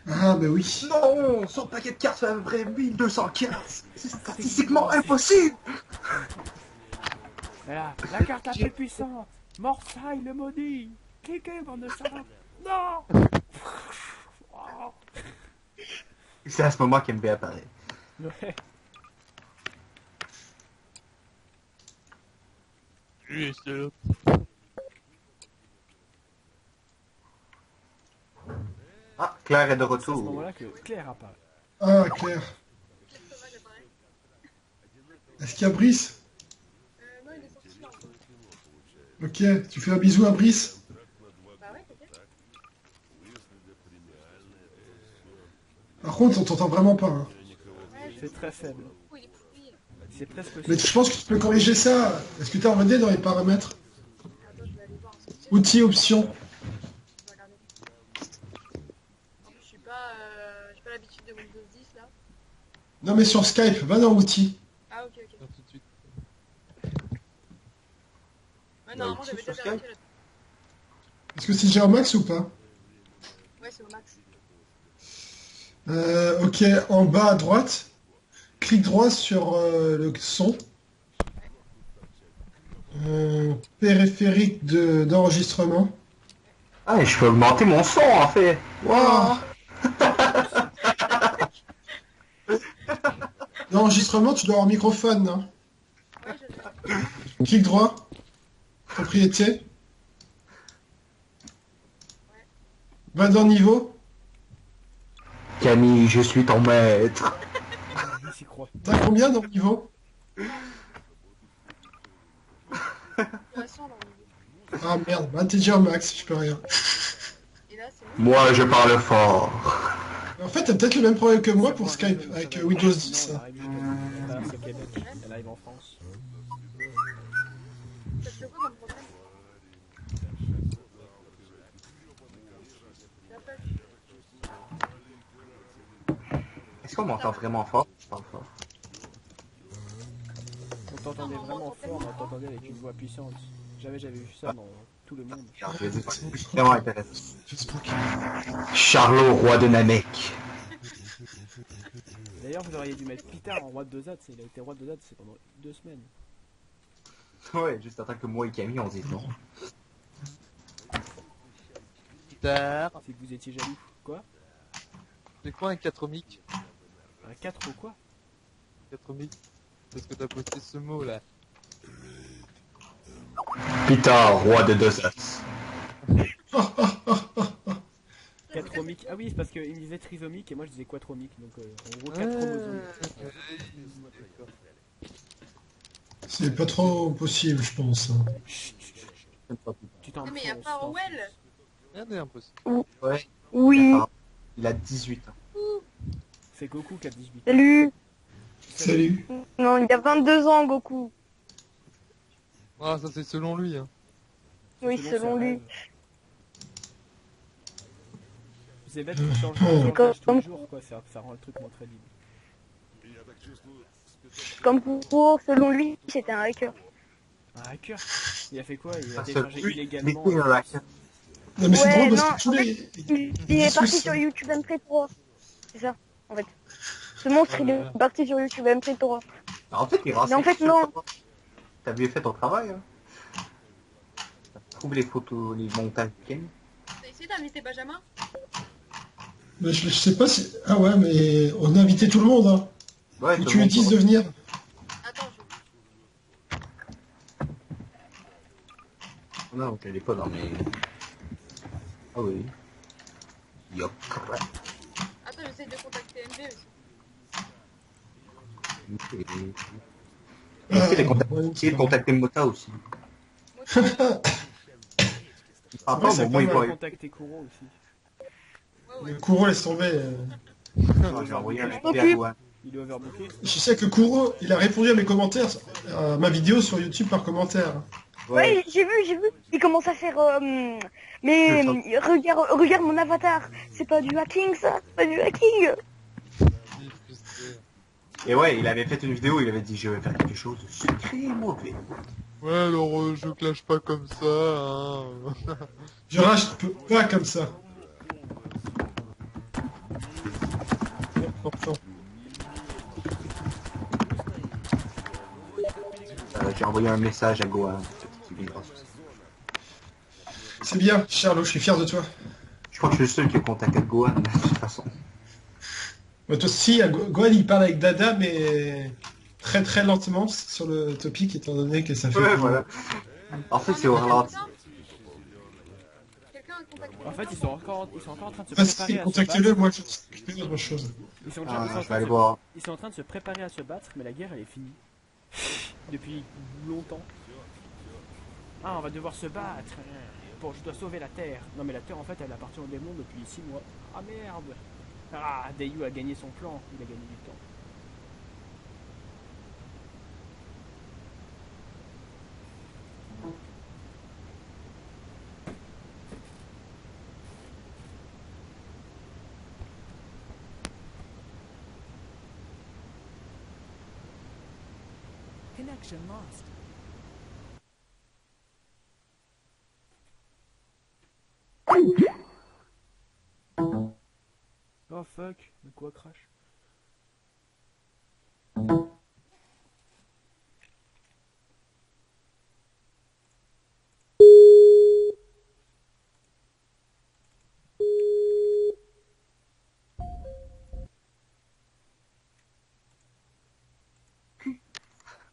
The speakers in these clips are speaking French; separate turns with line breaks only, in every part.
Ah, bah oui.
Non, son paquet de cartes fait à peu près 1215. C'est statistiquement impossible.
Voilà, la carte la plus puissante. Morsaille le maudit. Cliquez, bande de salopes. Non. Oh.
C'est à ce moment qu'MB apparaît.
Ouais.
Juste là.
Ah, Claire est de
C'est à ce
retour.
moment-là que Claire apparaît.
Ah, Claire. Est-ce qu'il y a Brice?
Non, il est sorti là.
Ok, tu fais un bisou à Brice?
Bah ouais, peut-être.
Par contre, on t'entend vraiment pas, hein.
Ouais,
C'est très faible.
il est pourri. Là.
C'est presque
Mais
aussi.
je pense que tu peux corriger ça. Est-ce que tu as regardé dans les paramètres?
Attends, je vais aller voir. Parce que
Outils, options.
je vais regarder. En plus, j'ai pas l'habitude de Windows 10 là.
Non, mais sur Skype, va dans outils.
Ah, ok, ok.
Tout de suite.
Ouais, normalement,
Ouais,
j'avais
sur
déjà
Skype.
vérifié là.
Est-ce que c'est déjà au max ou pas?
Ouais, c'est au max.
Ok, en bas à droite, clic droit sur le son. Périphérique d'enregistrement.
Ah, et je peux augmenter mon son en fait.
Waouh! L'enregistrement, tu dois avoir microphone, non?
Ouais, je
Clic droit, propriété. Va dans niveau.
Camille, je suis ton maître.
Il s'y croit.
T'as combien dans le niveau?
poisson dans le
Ah merde, bah t'es déjà au max, je peux rien.
Et là, c'est bon.
Moi, je parle fort.
En fait, t'as peut-être le même problème que moi
Ça
pour
va,
Skype,
ça
avec
va.
Windows
Non,
10.
elle arrive jusqu'à nous. Elle traverse le Québec. Elle arrive en France.
Parce que quoi comme problème? La page.
Est-ce qu'on m'entend vraiment fort? Je parle fort.
On t'entendait
Non, mais on
vraiment
m'entend
fort,
tellement
on t'entendait avec une voix puissante. J'avais vu ça dans tout le monde.
Alors, je vais dire, c'est vraiment intéressant.
Facebook.
Charlot, roi de Namek.
D'ailleurs, vous auriez dû mettre Peter en roi de Zad. Il a été roi de Zad, c'est pendant 2 semaines.
Ouais, juste en tant que moi et Camille, on dit non.
Tard.
C'est que vous étiez jaloux. Quoi?
C'est quoi un 4 mic?
Un 4 ou quoi?
4 mic? Parce que t'as posté ce mot là.
Peter, roi de deux as.
4 mic. Ah oui, c'est parce qu'il me disait trisomique et moi je disais quatromique. Donc en gros 4 chromosomes.
D'accord.
C'est pas trop possible, je pense.
Chut, chut, chut. Tu t'en
Non, mais y'a pas Orwell.
Rien n'est impossible.
Ouais.
Oui,
Il a 18 ans.
C'est Goku qui a 18.
salut.
Salut.
Non, il a 22 ans, Goku.
Ah, ça c'est selon lui. Hein.
Oui, selon
ses
lui.
rêves. C'est bête qu'il change de
C'est
langage tous
comme-
les jours, quoi. Ça rend le truc moins crédible.
Comme pour, selon lui, c'était un hacker.
Un hacker? Il a fait quoi? Il a
Parce que
téléchargé
lui,
illégalement.
il était un hacker.
Non, mais c'est
Ouais,
drôle parce
non,
que tous
en
les.
Il est parti sur YouTube MP3. C'est ça, en fait. Ce monstre, il est parti sur YouTube MP3.
En fait, il
Mais en fait, non.
T'as bien fait ton travail, hein. Trouve les photos, les montages de Camille.
T'as essayé d'inviter Benjamin?
Mais je sais pas si. Ah ouais, mais on a invité tout le monde, hein.
Ouais,
Faut que
tout
tu
le
lui
monde
dises de venir.
Attends,
Non, elle est pas dans mes... Ah oui. Yup.
Attends, j'essaie de contacter MB aussi.
Essayez de contacter Mota aussi.
Moi,
Il sera
Ouais,
pas,
ça
mais moi, il
peut
va...
On va contacter Kuro aussi.
Le Kuro laisse tomber.
J'ai envoyé un
Ok.
MP à Douane.
Il est overbooké.
Je sais que Kuro, il a répondu à mes commentaires, à ma vidéo sur YouTube par commentaire.
Ouais, j'ai vu. Il commence à faire... mais regarde mon avatar. C'est pas du hacking, ça. C'est pas du hacking.
Et ouais, il avait fait une vidéo, il avait dit je vais faire quelque chose de secret et mauvais.
Ouais, alors je clash pas comme ça. Hein.
Je rachète pas comme ça. Bon.
J'ai envoyé un message à Gohan.
C'est bien, Charlot, je suis fier de toi.
Je crois que je suis le seul qui a contacté Gohan, de toute façon.
Ouais, toi aussi, Gohan il parle avec Dada, mais très très lentement sur le topic, étant donné que ça fait...
Ouais, voilà. En fait, c'est au ralenti.
Quelqu'un a contacté.
En fait, ils sont encore en train de se
Vas-y,
préparer à se
contactez-le,
battre.
moi je vais s'occuper d'autre chose.
Ils sont,
Ah,
ils sont en
je vais
train
aller
de se-
voir.
ils sont en train de se préparer à se battre, mais la guerre elle est finie. Depuis longtemps. Ah, on va devoir se battre. Bon, je dois sauver la Terre. Non, mais la Terre en fait elle appartient au démon depuis 6 mois. Ah merde. Ah, Dayu a gagné son plan. Il a gagné du temps.
Connection lost.
Oh fuck. Mais quoi crash?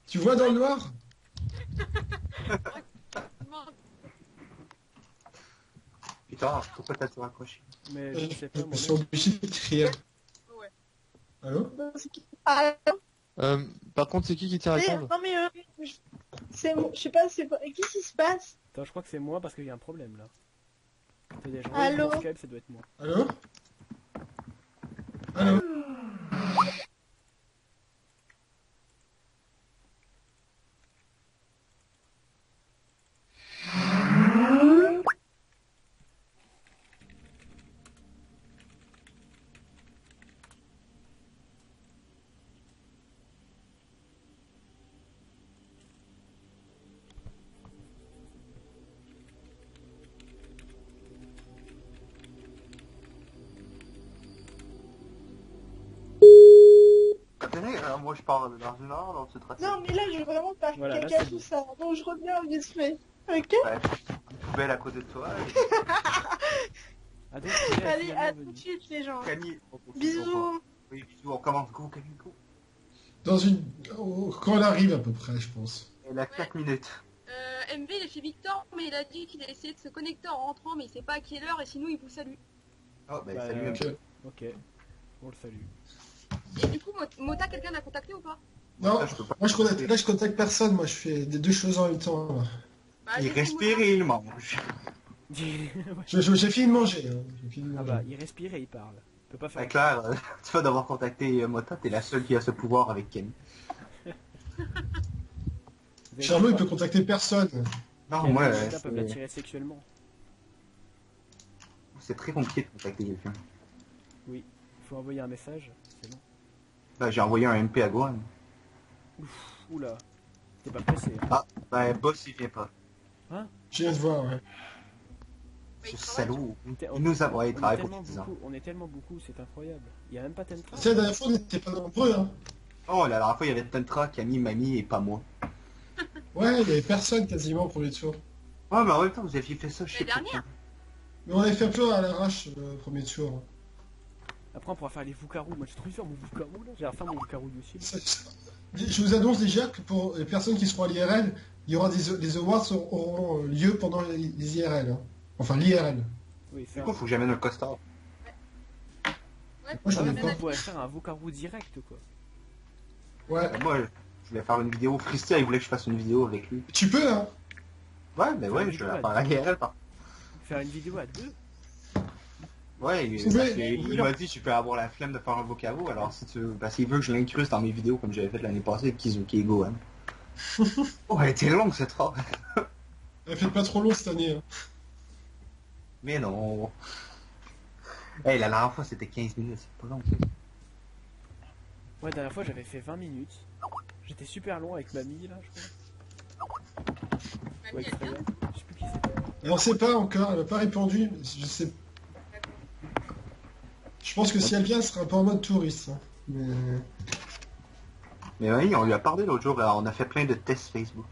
Tu vois dans le noir?
Putain, pourquoi t'as tout raccroché?
Mais je sais pas moi.
Je suis obligé de crier.
Ouais.
Allô?
Ah,
Par contre, c'est qui te
mais,
répond?
non mais je sais pas, c'est pas... Qu'est-ce qui se passe?
Attends, je crois que c'est moi parce qu'il y a un problème là. T'as des gens
Allô?
sur Skype, ça doit être moi.
Allô? Allô?
Tenez, moi je pars dans une heure, alors tu te rassures.
Non mais là je veux vraiment faire
Voilà, là,
caca
c'est
tout
bon.
ça. Donc je reviens vite fait. Ok?
Ouais, une poubelle à côté de toi.
Ah donc,
Allez, à tout de suite les gens.
Camille,
Bisous.
Oui, bisous, on commence. Go, Camille, go.
Dans une... Quand elle arrive à peu près, je pense.
Elle a 4 minutes.
MV il est chez Victor, mais il a dit qu'il a essayé de se connecter en rentrant, mais il sait pas à quelle heure et sinon il vous salue.
Oh, bah
Bah,
salut.
Ok.
Ok. On le salue.
Et du coup, Mota, quelqu'un l'a contacté ou pas?
Non,
Là, je peux pas.
moi je contacte personne, moi je fais des deux choses en même temps. Là.
Bah,
Il
j'ai fait
respire
Mota.
et il mange.
Ouais.
J'ai fini de manger. Hein. J'ai fini de
Ah
manger.
bah, il respire et il parle. Il peut pas faire.
Bah Claire, tu vas devoir contacter Mota, t'es la seule qui a ce pouvoir avec Camille.
Vous avez
Charlot,
vu
il
quoi?
peut contacter personne.
Non,
Camille
moi,
et Mota peuvent
c'est
l'attirer sexuellement.
c'est très compliqué de contacter quelqu'un.
Il faut envoyer un message. C'est bon.
Bah, j'ai envoyé un MP à Gohan.
Oula. T'es pas pressé. Hein.
Ah, bah, boss, il vient pas.
Je viens de voir, ouais.
Bah,
Ce
il travaille.
salaud.
T'es-
Il nous a... Ouais, il
on est
travaille pour
tellement
10 ans.
beaucoup, on est tellement beaucoup, c'est incroyable. Il y a même pas Tentra.
Tu sais, la dernière fois, on n'était pas nombreux. Hein.
Oh, la dernière fois, il y avait Tantra, Camille, Mamie et pas moi.
Ouais, il y avait personne quasiment pour les tours.
Ouais, mais en même temps, vous aviez fait ça, je sais
La
pas.
dernière.
Mais on avait fait un peu à l'arrache le premier tour.
Après, on pourra faire les Vukarou. Moi, j'ai trop envie de faire mon Vukarou là. J'ai à faire mon Vukarou du aussi.
Je vous annonce déjà que pour les personnes qui seront à l'IRL, il y aura des awards auront lieu pendant les IRL. Hein. Enfin, l'IRL.
Oui,
Du
faire.
coup, faut que j'amène le costard.
Ouais,
Moi, j'en ai
Ah,
pas.
mais on pourrait faire un Vukarou direct quoi.
Ouais.
Moi, je voulais faire une vidéo. Christian, il voulait que je fasse une vidéo avec lui.
Tu peux, hein.
Ouais, mais ouais,
une
je vais
vidéo
la faire à l'IRL, par
Faire une vidéo à deux.
Ouais,
Vous
il,
pouvez-
parce que
vous pouvez
il m'a dit tu peux avoir la flemme de faire un vocabo, alors si tu parce qu'il veut que je l'incruste dans mes vidéos comme j'avais fait l'année passée avec Kizuki et Gohan. Oh, elle était longue cette phrase.
Elle fait pas trop long cette année. Hein.
Mais non. Hey, la dernière fois c'était 15 minutes, c'est pas long.
Ouais, la dernière fois, j'avais fait 20 minutes. J'étais super long avec mamie là, je crois.
Mamie,
Ouais,
elle vient.
je sais plus qui c'était.
Et on sait pas encore, elle n'a pas répondu. Je sais. Je pense que si elle vient, elle sera un peu en mode touriste. Hein. Mais...
Mais oui, on lui a parlé l'autre jour, on a fait plein de tests Facebook.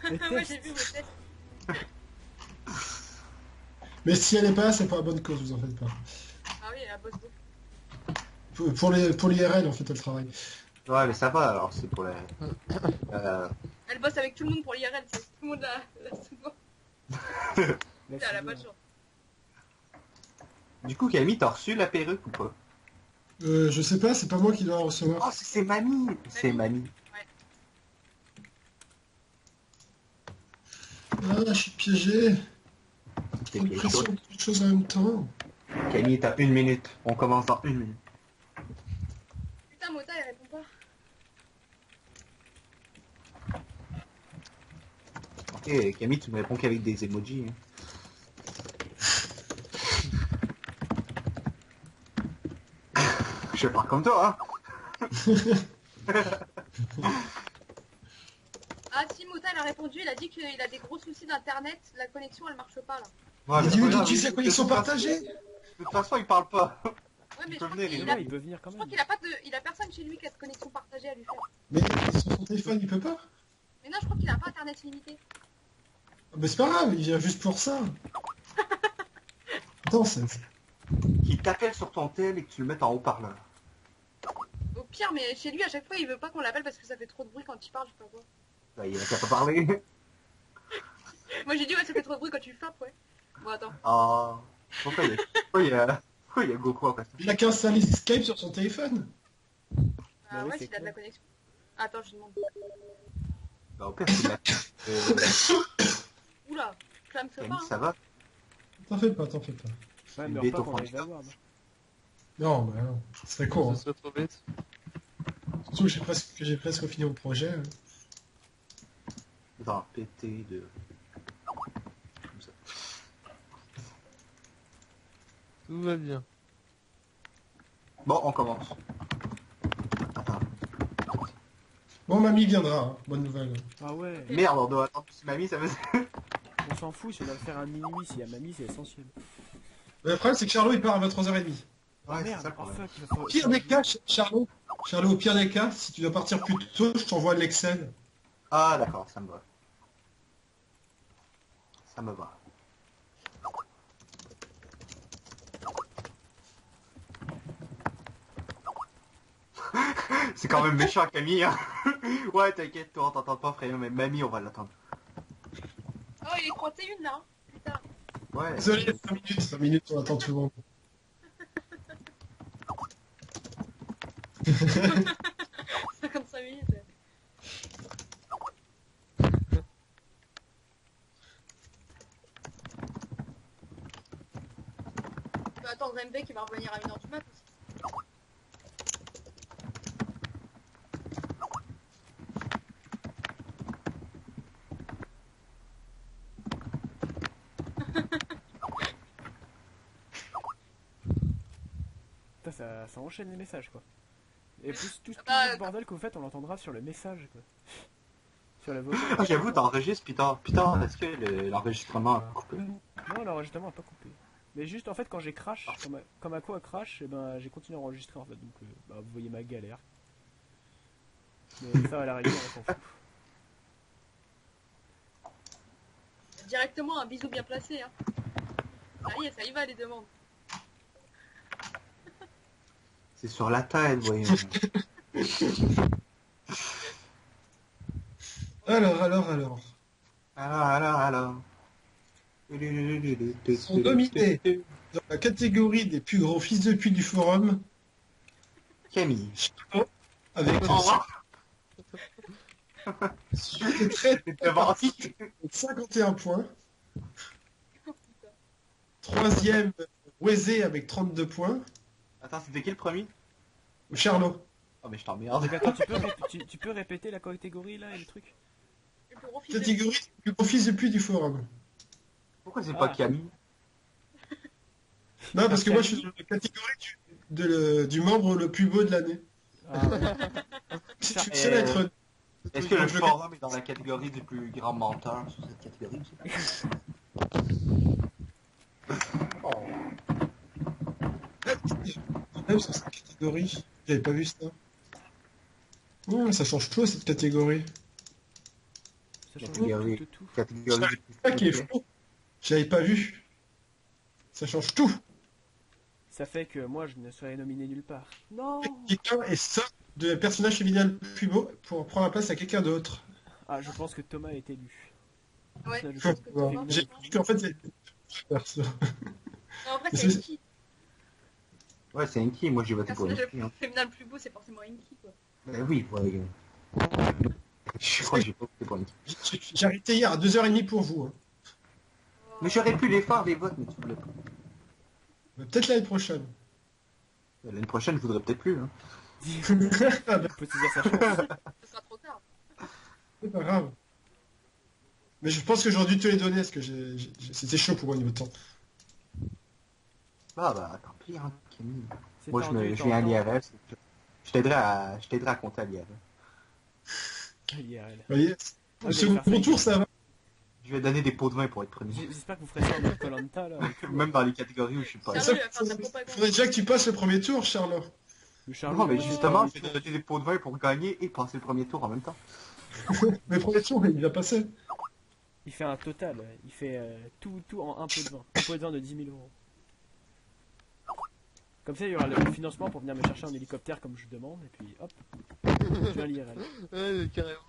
Les
Ouais, j'ai
tests.
vu vos tests.
Mais si elle est pas là, c'est pour la bonne cause, vous en faites pas.
Ah oui, elle bosse beaucoup.
Pour l'IRL, en fait, elle travaille.
Ouais, mais ça va, alors c'est pour la...
Elle bosse avec tout le monde pour l'IRL, c'est tout le monde la souvent.
Là,
Elle a
c'est
pas de
bien.
chance.
Du coup, Camille, t'as reçu la perruque ou pas?
Je sais pas, c'est pas moi qui dois la recevoir.
Oh, c'est mamie! C'est mamie.
Ah, je suis piégé.
T'es
J'ai l'impression de toutes choses en même temps.
Camille, t'as 1 minute. On commence dans 1 minute.
Putain, Mota, elle répond pas.
Ok, Camille, tu me réponds qu'avec des emojis. Hein. Je vais pas comme toi, hein.
Ah si, Mota, elle a répondu, elle a dit qu'il a des gros soucis d'internet, la connexion elle marche pas là.
Ouais,
Il
mais
dit
c'est pas
qu'il
grave,
utilise la connexion
de toute
partagée.
façon- De toute façon, il parle pas.
Ouais, mais
Il
je
peut
crois
venir,
qu'il
il
Mais
a...
ouais, il peut venir quand
je crois
même.
qu'il a pas de... Il a personne chez lui qui a de connexion partagée à lui faire.
Mais sur son téléphone, il peut pas.
Mais non, je crois qu'il a pas internet illimité.
Ah, mais c'est pas grave, il vient juste pour ça. Attends, c'est...
Qu'il t'appelle sur ton tel et que tu le mettes en haut-parleur.
Au pire, mais chez lui, à chaque fois, il veut pas qu'on l'appelle parce que ça fait trop de bruit quand il parle, je sais pas quoi.
Bah, il a qu'à pas parler.
Moi j'ai dit, ouais, ça fait trop de bruit quand tu frappes, ouais. Bon, attends.
Ah. Pourquoi il y a Goku après ça?
Il a qu'à installer Skype sur son téléphone.
Ah
oui,
ouais,
c'est
s'il a de la
clair.
connexion. Attends, je demande.
Bah, au pire, c'est la...
Oula, clame ce pas,
Camille,
hein.
ça va?
T'en fais pas, t'en fais pas.
Ouais,
Une
mais
bête
pas
au
qu'on
fond
arrive
du
à
tas.
voir.
Non, bah non. Ce serait con. Hein.
Ce serait trop bête.
Surtout que j'ai presque fini mon projet. Hein.
Dans péter de... Comme ça.
Tout va bien.
Bon, on commence. Attends.
Bon, mamie viendra, hein. Bonne nouvelle.
Ah ouais,
Merde, on doit attendre si mamie, ça veut...
on s'en fout si on va le faire à minuit, s'il y a mamie, c'est essentiel.
Mais le problème, c'est que Charlot, il part à 23h30.
Ouais, c'est
Merde,
ça le
oh
problème.
fuck, il va falloir...
Au pire des cas, Charlot, au pire des cas, si tu dois partir plus tôt, je t'envoie l'Excel.
Ah, d'accord, ça me va. Ça me va. C'est quand même méchant, Camille, hein. Ouais, t'inquiète, toi, on t'entend pas, frère, mais mamie, on va l'attendre.
Oh, il est 31 là, hein. Putain.
Ouais.
Désolé, 5 minutes, on attend tout le monde.
55 minutes. Ouais. On peut attendre MB qui va revenir à 1h du mat aussi.
Putain, ça enchaîne les messages, quoi. Et plus tout
Bah,
le bordel que vous faites, on l'entendra sur le message, quoi. Sur la vocal.
Ah, j'avoue, t'enregistres, putain, est-ce que l'enregistrement a coupé?
Non, l'enregistrement a pas coupé. Mais juste, en fait, quand j'ai crash, comme à quoi crash, et ben, j'ai continué à enregistrer, en fait. Donc, bah, vous voyez ma galère. Mais ça, à la rigueur, on s'en fout.
Directement un bisou bien placé, hein. Ça y est, ça y va les demandes.
C'est sur la tête, voyons.
Alors.
Alors.
Sont nominés dans la catégorie des plus gros fils de pute du forum,
Camille.
avec
Au revoir.
suite très
Devant
51 points. Troisième, Wezé avec 32 points.
Attends, c'était qui le premier?
Charlot.
Oh, mais je t'emmerde.
Donc, attends, tu peux répéter la catégorie, là, et le truc?
Le plus gros fils de-
Catégorie des plus gros fils de pute du forum.
Pourquoi c'est pas
Ah.
Camille?
Non, parce que moi, je suis dans la catégorie du membre le plus beau de l'année.
Ah, ouais.
Je suis le seul à être...
Est-ce que le
Donc,
forum est dans la catégorie des plus grands menteurs sur cette catégorie aussi? Oh.
Même sur cette catégorie. J'avais pas vu ça. Ça change tout cette catégorie.
Ça change
Catégorie.
tout.
Catégorie.
C'est ça qui est fou. J'avais pas vu. Ça change tout.
Ça fait que moi, je ne serais nominé nulle part. Non.
Quelqu'un est sort de personnage féminin le plus beau pour prendre la place à quelqu'un d'autre.
Ah, je pense que Thomas est élu.
Ouais,
Ça, je
je
pense
pense que
Bon,
Thomas,
j'ai
vraiment.
vu qu'en fait c'est perso.
Non, en vrai,
Mais
c'est
c'est-
Enki.
Ouais, c'est Enki. Moi, j'ai
Le
voté pour
personnage
Enki. Hein.
féminin le plus beau, c'est forcément Enki, quoi.
Ben oui, ouais. Je crois que j'ai pas voté pour Enki.
J'ai arrêté hier à 2h30 pour vous. Hein.
Mais j'aurais pu les faire des votes, mais tu voulais pas.
Peut-être l'année prochaine.
L'année prochaine, je voudrais peut-être plus. Hein.
Faut saisir sa chance.
Ce sera trop tard.
C'est pas grave. Mais je pense que j'aurais dû te les donner parce que c'était chaud pour moi au niveau de temps.
Ah bah, tant pis, hein, Camille.
C'est
Moi,
tendu,
je viens à
tendu.
l'IRL. Je t'aiderai à compter à l'IRL.
IRL.
Vous voyez,
Ah,
le
vous allez faire
second
ça.
tour ça va.
Je vais donner des pots de vin pour être premier.
J'espère que vous ferez ça en Koh-Lanta là. et tout.
Même dans les catégories où je suis pas.
Sérieux, il va faire de la propagande.
Faudrait déjà que tu passes le premier tour, Charles.
Le Charlie,
Non, mais
il va
justement,
faire
je vais donner des pots de vin pour gagner et passer le premier tour en même temps.
Mais le premier tour, il va passer.
Il fait un total, il fait tout en un pot de vin. Un pot de vin de 10 000 euros. Comme ça, il y aura le financement pour venir me chercher un hélicoptère comme je demande, et puis hop, je viens à l'IRL.
Ouais, carrément.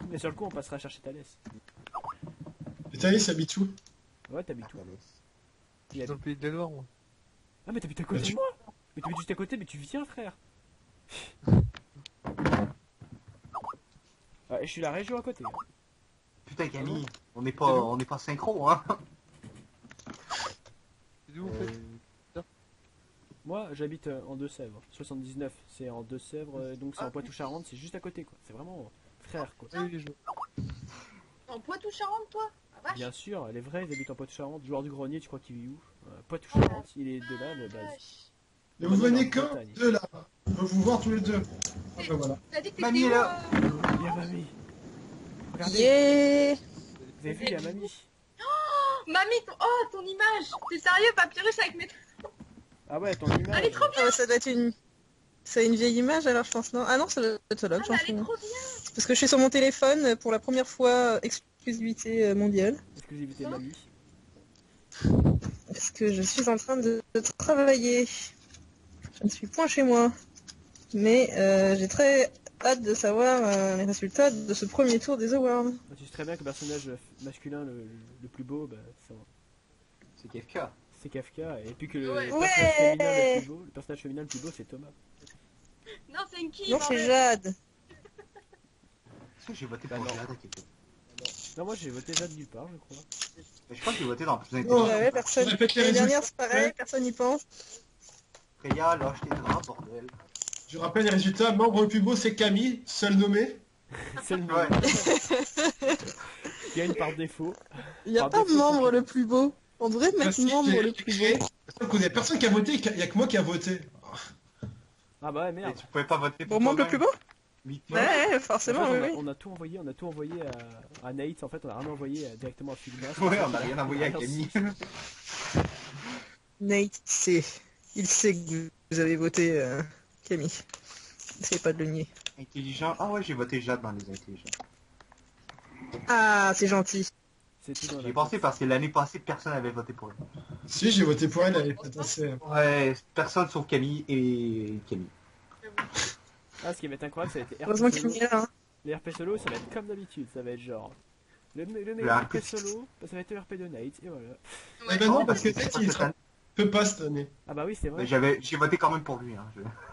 Mais sur le coup, on passera chercher Thalès.
Et t'as il habite où?
Ouais, t'habites où? Il
Dans
habite-
le pays de la Loire, moi.
Ah, mais t'habites à côté de moi! Mais t'habites juste à côté, mais tu viens, frère! Ah, et je suis la région à côté. Hein.
Putain, Camille, on n'est pas synchro, hein.
C'est d'où, en fait?
Moi, j'habite en Deux-Sèvres, 79. C'est en Deux-Sèvres, donc c'est en Poitou-Charentes, c'est juste à côté, quoi. C'est vraiment frère, quoi.
Ah oui, les gens.
En Poitou-Charentes, toi? Ah, vache.
Bien sûr, les vrais, ils habitent en Poitou-Charentes. Joueur du grenier, tu crois qu'il vit où? Poitou-Charentes, il est de là, de base.
Vache.
Et vous venez quand?
Bretagne.
Deux là. On veut vous voir tous les deux. Ah, ben voilà.
T'as dit que
Mamie,
t'étais où
là.
Il y a mamie. Regardez,
Yeah.
vous avez vu, il y a mamie.
Mamie, ton image. T'es sérieux, Papyrus avec mes...
Ah ouais, ton image.
Elle est trop bien.
Ah, ça doit être une... C'est une vieille image alors je pense, non? Ah non, ça doit être là,
Ah,
j'en
mais elle est
fous.
trop bien.
Parce que je suis sur mon téléphone pour la première fois, exclusivité mondiale.
Exclusivité mamie.
Parce que je suis en train de travailler. Je ne suis point chez moi. Mais j'ai très hâte de savoir les résultats de ce premier tour des awards.
Bah, tu sais très bien que le personnage masculin le plus beau, bah,
C'est Kafka.
c'est Kafka. Et puis que le
Ouais.
personnage féminin le plus beau, le personnage féminin le plus beau, c'est Thomas.
Non, c'est Enki.
Non, c'est
bordel.
Jade.
Est-ce que j'ai voté
Bah
pour
non.
Jade à quelque part?
Non, moi j'ai voté Jade nulle part, je crois.
Mais je crois que j'ai voté dans plus
Oh.
intelligent.
Ouais, personne.
Je répète les
L'année dernière,
résultats.
c'est pareil, personne n'y pense.
Freya, lâche tes draps, bordel.
Je rappelle les résultats. Membre le plus beau, c'est Camille, seul nommé.
C'est le
Ouais.
Il gagne par défaut.
Il n'y a
Par
pas
défaut,
membre
c'est-
le plus beau. On devrait mettre
Parce que
membre
j'ai
le plus
créé-
beau.
Il y a personne qui a voté, il y a que moi qui a voté.
Ah bah ouais,
Et
merde.
tu pouvais pas voter pour
Pour membre le plus
toi-même.
beau?
Oui.
Ouais,
En
forcément,
fait,
oui, oui.
on a tout envoyé à Nate. En fait, on a rien envoyé directement à Figma.
Ouais, on a rien envoyé à Camille.
Nate sait. Il sait que vous avez voté Camille. N'essayez pas de le nier.
Intelligent. Ah ouais, j'ai voté Jade dans les intelligents.
Ah, c'est gentil.
C'est tout dans
J'y ai
la
pensé parce que l'année passée, personne n'avait voté pour elle.
Si, j'ai voté pour elle, elle est assez.
Ouais, personne sauf Camille et Camille.
Ah, ce qui va être incroyable, ça va être
Heureusement
RP
qu'il
solo.
est là. Hein.
Les RP solo, ça va être comme d'habitude. Ça va être genre. Le
Le
meilleur
RP
RP solo, bah, ça va être le RP de Nate. Et voilà.
Eh ben non,
Oh,
parce que
c'est
peut-être
pas
il
cette
sera...
année.
peut pas cette année.
Ah bah oui, c'est vrai.
Mais j'ai voté quand même pour lui. Hein.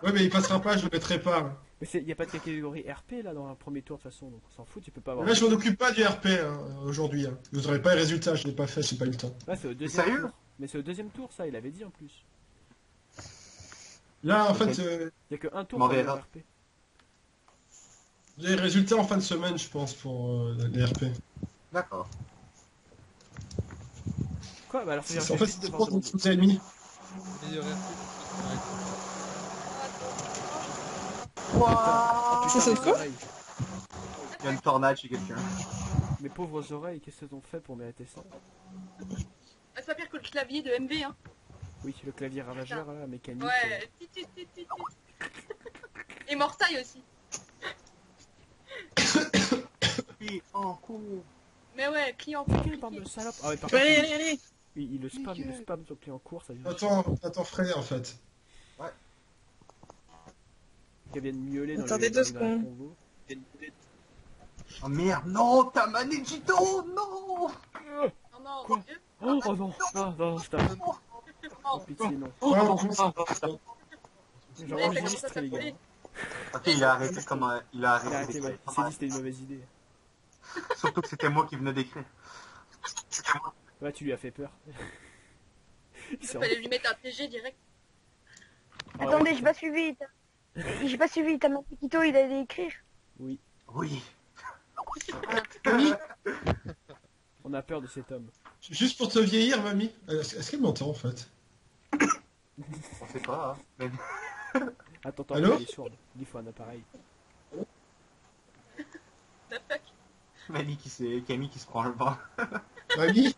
Ouais, mais il passera pas, je le mettrai pas.
Mais il n'y a pas de catégorie RP là dans un premier tour de toute façon, donc on s'en fout, tu peux pas avoir.
Là, je m'en occupe pas du RP hein, aujourd'hui. Hein. Vous aurez pas les résultats, je l'ai pas fait, j'ai pas eu le temps.
Ouais, c'est au deuxième
Sérieux
tour. Mais c'est au deuxième tour, ça, il avait dit en plus.
Là, en
Ok.
fait,
Il y a que un tour
M'en
pour le
verra.
RP.
j'ai les résultats en fin de semaine, je pense, pour les RP.
D'accord.
Quoi? Bah alors faut
En
vérifier
fait,
le
c'est
département.
pour vous avez mis.
Meilleur RP.
Putain,
Ça, c'est
mes
quoi
oreilles.
Il y a une tornade chez quelqu'un.
Mes pauvres oreilles, qu'est-ce qu'elles ont fait pour mériter ça?
Ah, c'est pas pire que le clavier de MV, hein.
Oui, le clavier ravageur, là, mécanique.
Ouais. Ti, ti, ti, ti, ti. Et Mortaille aussi.
Et en cours.
Mais ouais, client
Quelle bande de salopes. Ah ouais, par
Allez,
contre,
allez, allez.
il le spam sur le client en cours, ça vient.
Attends, Freya en fait.
Qu'elle vienne miauler dans
Attendez
les
2
dans la
secondes.
convo.
Oh merde, non, t'as Manegito, non.
Non, non,
Quoi
mon Dieu.
Oh non, non, je t'aime. Oh pitié, non.
Ouais,
J'enregistre les gars.
Ok, il a arrêté comme il a
Il a arrêté,
arrêté.
ouais. Il s'est dit que c'était une mauvaise idée.
Surtout que c'était moi qui venais d'écrire.
Ouais, tu lui as fait peur. Il
Il
s'est
fallait lui mettre un TG direct.
Ah ouais,
Attendez, j'ai pas suivi. J'ai pas suivi. T'as mon Kito, il allait écrire.
Oui,
Oui.
Mamie,
on a peur de cet homme.
juste pour te vieillir, mamie. Est-ce qu'elle m'entend en fait?
On sait pas, hein. Mais...
Attends,
Allô
elle est sourde. Il faut un appareil.
The fuck.
Camille qui se prend le vent.
Mamie?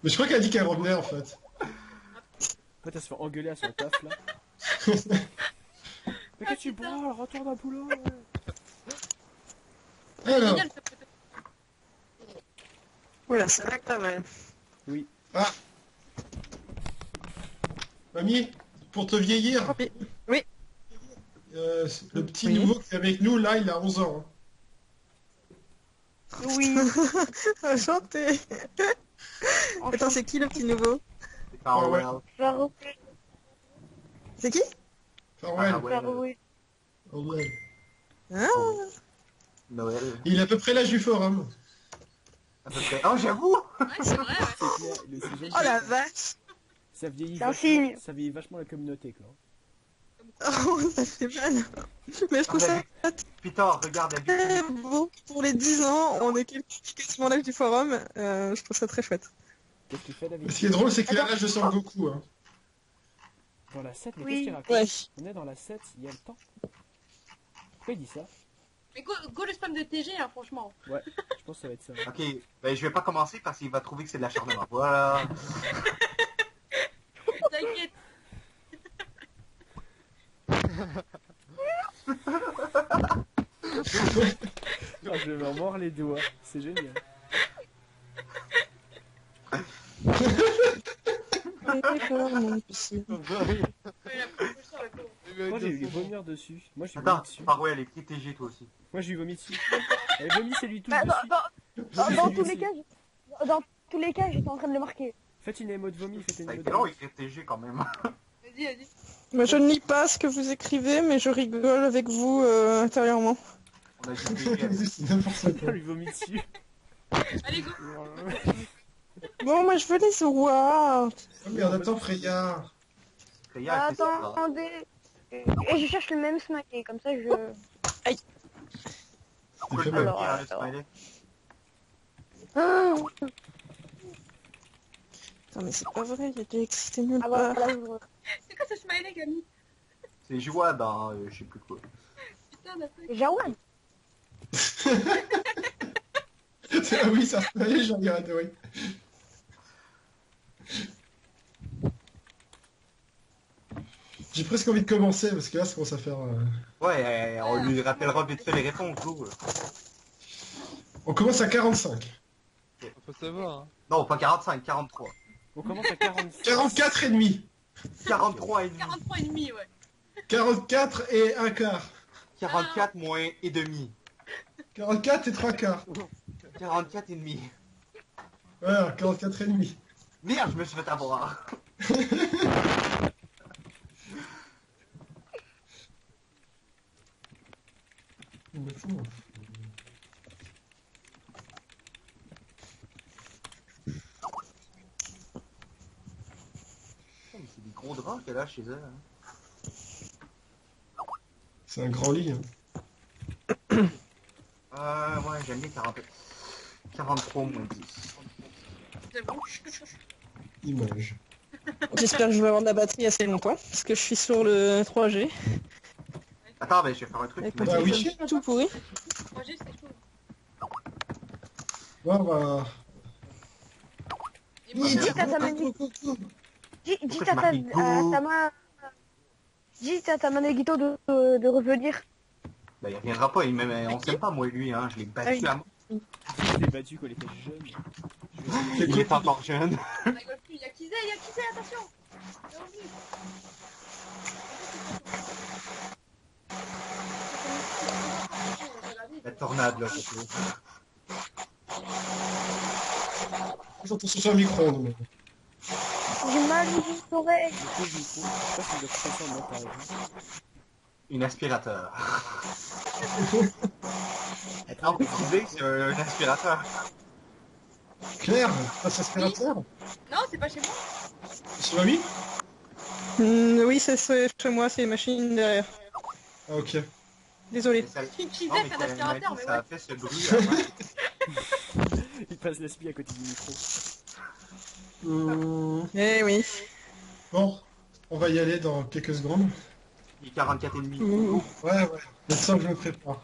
Mais je crois qu'elle a dit qu'elle revenait en fait.
En fait, elle se fait engueuler à son taf là. Mais que tu
putain.
branles, retourne au boulot.
Alors,
Génial, ce photo.
Voilà, ça va pas mal.
mamie, pour te vieillir,
Oui.
le petit
Oui.
nouveau qui est avec nous là, il a 11 ans.
Oui.
Enchanté. Attends, c'est qui le petit nouveau?
Farewell.
Farewell.
C'est qui?
Farewell.
Farewell.
Farewell.
Ah,
Noël.
Il est à peu près l'âge du forum.
À peu près. Oh, j'avoue.
Ouais, c'est vrai, ouais.
C'est clair, le sujet,
oh la vache.
ça vieillit
C'est un
vachement,
signe.
ça vieillit vachement la communauté quoi.
Oh, ça fait mal. Mais je trouve ça
Peter, regarde la
très
vidéo.
beau. Pour les 10 ans, on est quasiment l'âge du forum. Je trouve ça très chouette.
Qu'est-ce que tu fais David?
Ce qui est drôle, c'est qu'il a l'âge de Son Goku. Hein.
Dans la 7, mais
Oui.
qu'est-ce qu'il raconte?
Ouais.
On est dans la 7, il y a le temps. Pourquoi il dit ça?
Mais go le spam de TG, hein, franchement.
Ouais, je pense que ça va être ça.
Ok, ben je vais pas commencer parce qu'il va trouver que c'est de l'acharnement. Voilà.
T'inquiète.
Ah, je vais m'en mordre les doigts, c'est génial.
D'accord, mon petit.
Ouais, la proposition, la pauvre.
Moi j'ai eu les vomir dessus. Moi j'ai
Attends,
vomi dessus.
Farewell, écris TG toi aussi.
Moi j'ai eu vomi dessus. Elle vomit, c'est lui tout
Bah,
dessus.
dans tous les cas, dans tous les cas, j'étais en train de le marquer.
Faites une émo de vomi, faites une
Ça a
émo
été
de
long
vomi.
écrire TG quand même.
Vas-y, vas-y.
Moi, je ne lis pas ce que vous écrivez, mais je rigole avec vous intérieurement.
On a juste TG avec.
C'est n'importe
On
quoi.
lui vomit dessus.
Allez, go.
Bon, moi, je veux les voir.
Oh, merde, attends, Freya.
Freya, qu'est-ce que ça va?
Attendez. Et je cherche le même smiley, comme ça je...
Pourquoi
fait
je
mal.
peux
Alors,
écrire le
attends.
smiley?
Ah,
Attends, mais c'est pas vrai, il y a de l'électricité nulle
ah
part.
voilà, je...
C'est quoi ce smiley, Camille?
C'est jouable, hein, je sais plus quoi.
Putain, la fuck.
Jawan.
Ah oui, ça se fait, j'en dirais, oui. J'ai presque envie de commencer parce que là, ça commence à faire.
Ouais, on lui rappellera vite fait les réponses, vous.
On commence à 45.
Faut savoir, hein.
Non, pas 45, 43.
On commence à 46.
44 et demi.
43 et demi.
43 et demi, ouais.
44 et un quart.
44 moins et demi.
44 et trois quarts.
44 et demi.
Voilà, 44 et demi.
Merde, je me suis fait avoir. Mais c'est des gros draps qu'elle a chez elle. Hein.
C'est un grand lit. Hein.
Ouais, j'aime bien 40... 43 moins 10.
J'avoue.
Image.
J'espère que je vais avoir de la batterie assez longtemps, parce que je suis sur le 3G.
Attends, mais je vais faire un truc.
Avec
qui
mon
m'a
Bah
dit-
oui.
téléphone tout pourri.
3G, c'est chaud.
Bon, bah.
Et moi,
Dis à ta
Pourquoi c'est marqué go?
Dis à ta Manegito de revenir.
Bah, il reviendra pas, on s'aime pas, moi et lui, hein. Je l'ai battu à mort.
Je l'ai battu quand il était jeune.
Il est encore jeune.
On rigole plus. Y'a Kizé, attention. Il est revenu.
La tornade, là, c'est tout.
J'entends sur un micro-ondes. moi.
J'ai mal aux oreilles.
Du coup, je sais pas si je dois faire ça en montage.
Une aspirateur. Ah, vous disais que c'est un aspirateur.
Claire, passe aspirateur.
Non, c'est pas chez moi.
Chez mamie?
Oui, c'est chez moi, c'est les machines derrière.
Ah, ok.
Désolé.
Kizé
Non,
fait
mais
un
quand
aspirateur, mais
ça
ouais.
a fait ce bruit avant.
Il passe l'aspi à côté du micro.
Eh oui.
Bon, on va y aller dans quelques secondes.
Il est 44 et demi.
Ouais. Le temps que je me prépare.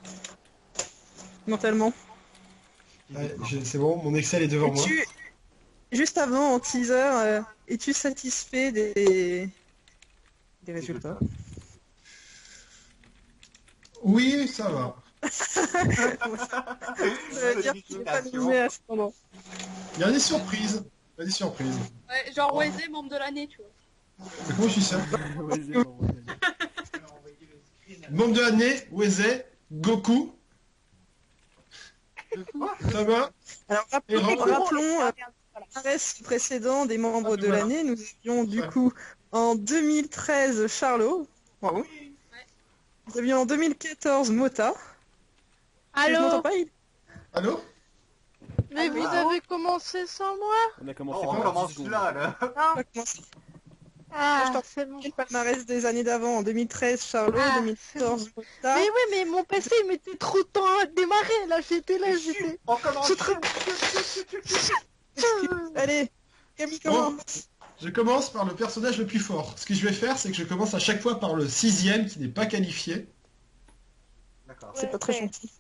Mentalement.
Ouais, c'est bon, mon Excel est devant moi.
Juste avant, en teaser, es-tu satisfait des résultats?
Oui, ça va.
Ça veut dire qu'il n'est pas nommé à ce moment.
Il y a des surprises.
Ouais, genre Wesley, membre de l'année, tu vois.
Mais comment je suis ça?
Ouais, c'est bon, ouais.
Membre de l'année, Weze, Goku, Thomas.
Alors
Et
rappelons le reste précédent des membres de
Voilà.
l'année. Nous avions du coup en 2013 Charlot. Bravo. Nous avions en 2014 Mota. Je m'entends
Allô?
pas,
Allô?
Mais vous avez commencé sans moi?
On a commencé
Oh, on
par
commence
10 secondes.
là.
On va commencer.
Ah,
Je t'en
c'est bon.
Le palmarès des années d'avant, en 2013 Charlot,
Ah,
2014 Mota.
Mais oui, mais mon PC il mettait trop de temps à démarrer. Là, j'étais.
On commence.
C'est trop...
Allez, Camille commence.
Je commence par le personnage le plus fort. Ce que je vais faire, c'est que je commence à chaque fois par le 6ème qui n'est pas qualifié.
D'accord.
C'est pas très gentil.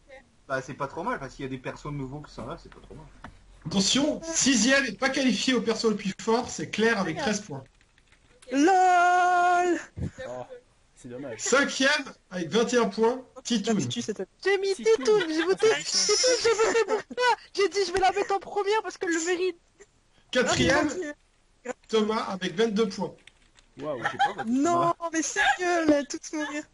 Bah, c'est pas trop mal parce qu'il y a des persos nouveaux qui sont là, c'est pas trop mal.
Attention, 6ème et pas qualifié au perso le plus fort, c'est Claire avec 13 points.
LOL.
Oh, c'est dommage.
5ème avec 21 points, Titoun.
J'ai mis
Si,
Titoun,
si.
j'ai voté Titoun, j'ai voté pour toi. J'ai dit je vais la mettre en première parce qu'elle le mérite.
4ème, Thomas avec 22 points.
Waouh.
Je sais pas, bah,
Non, mais sérieux, là, toutes mourir.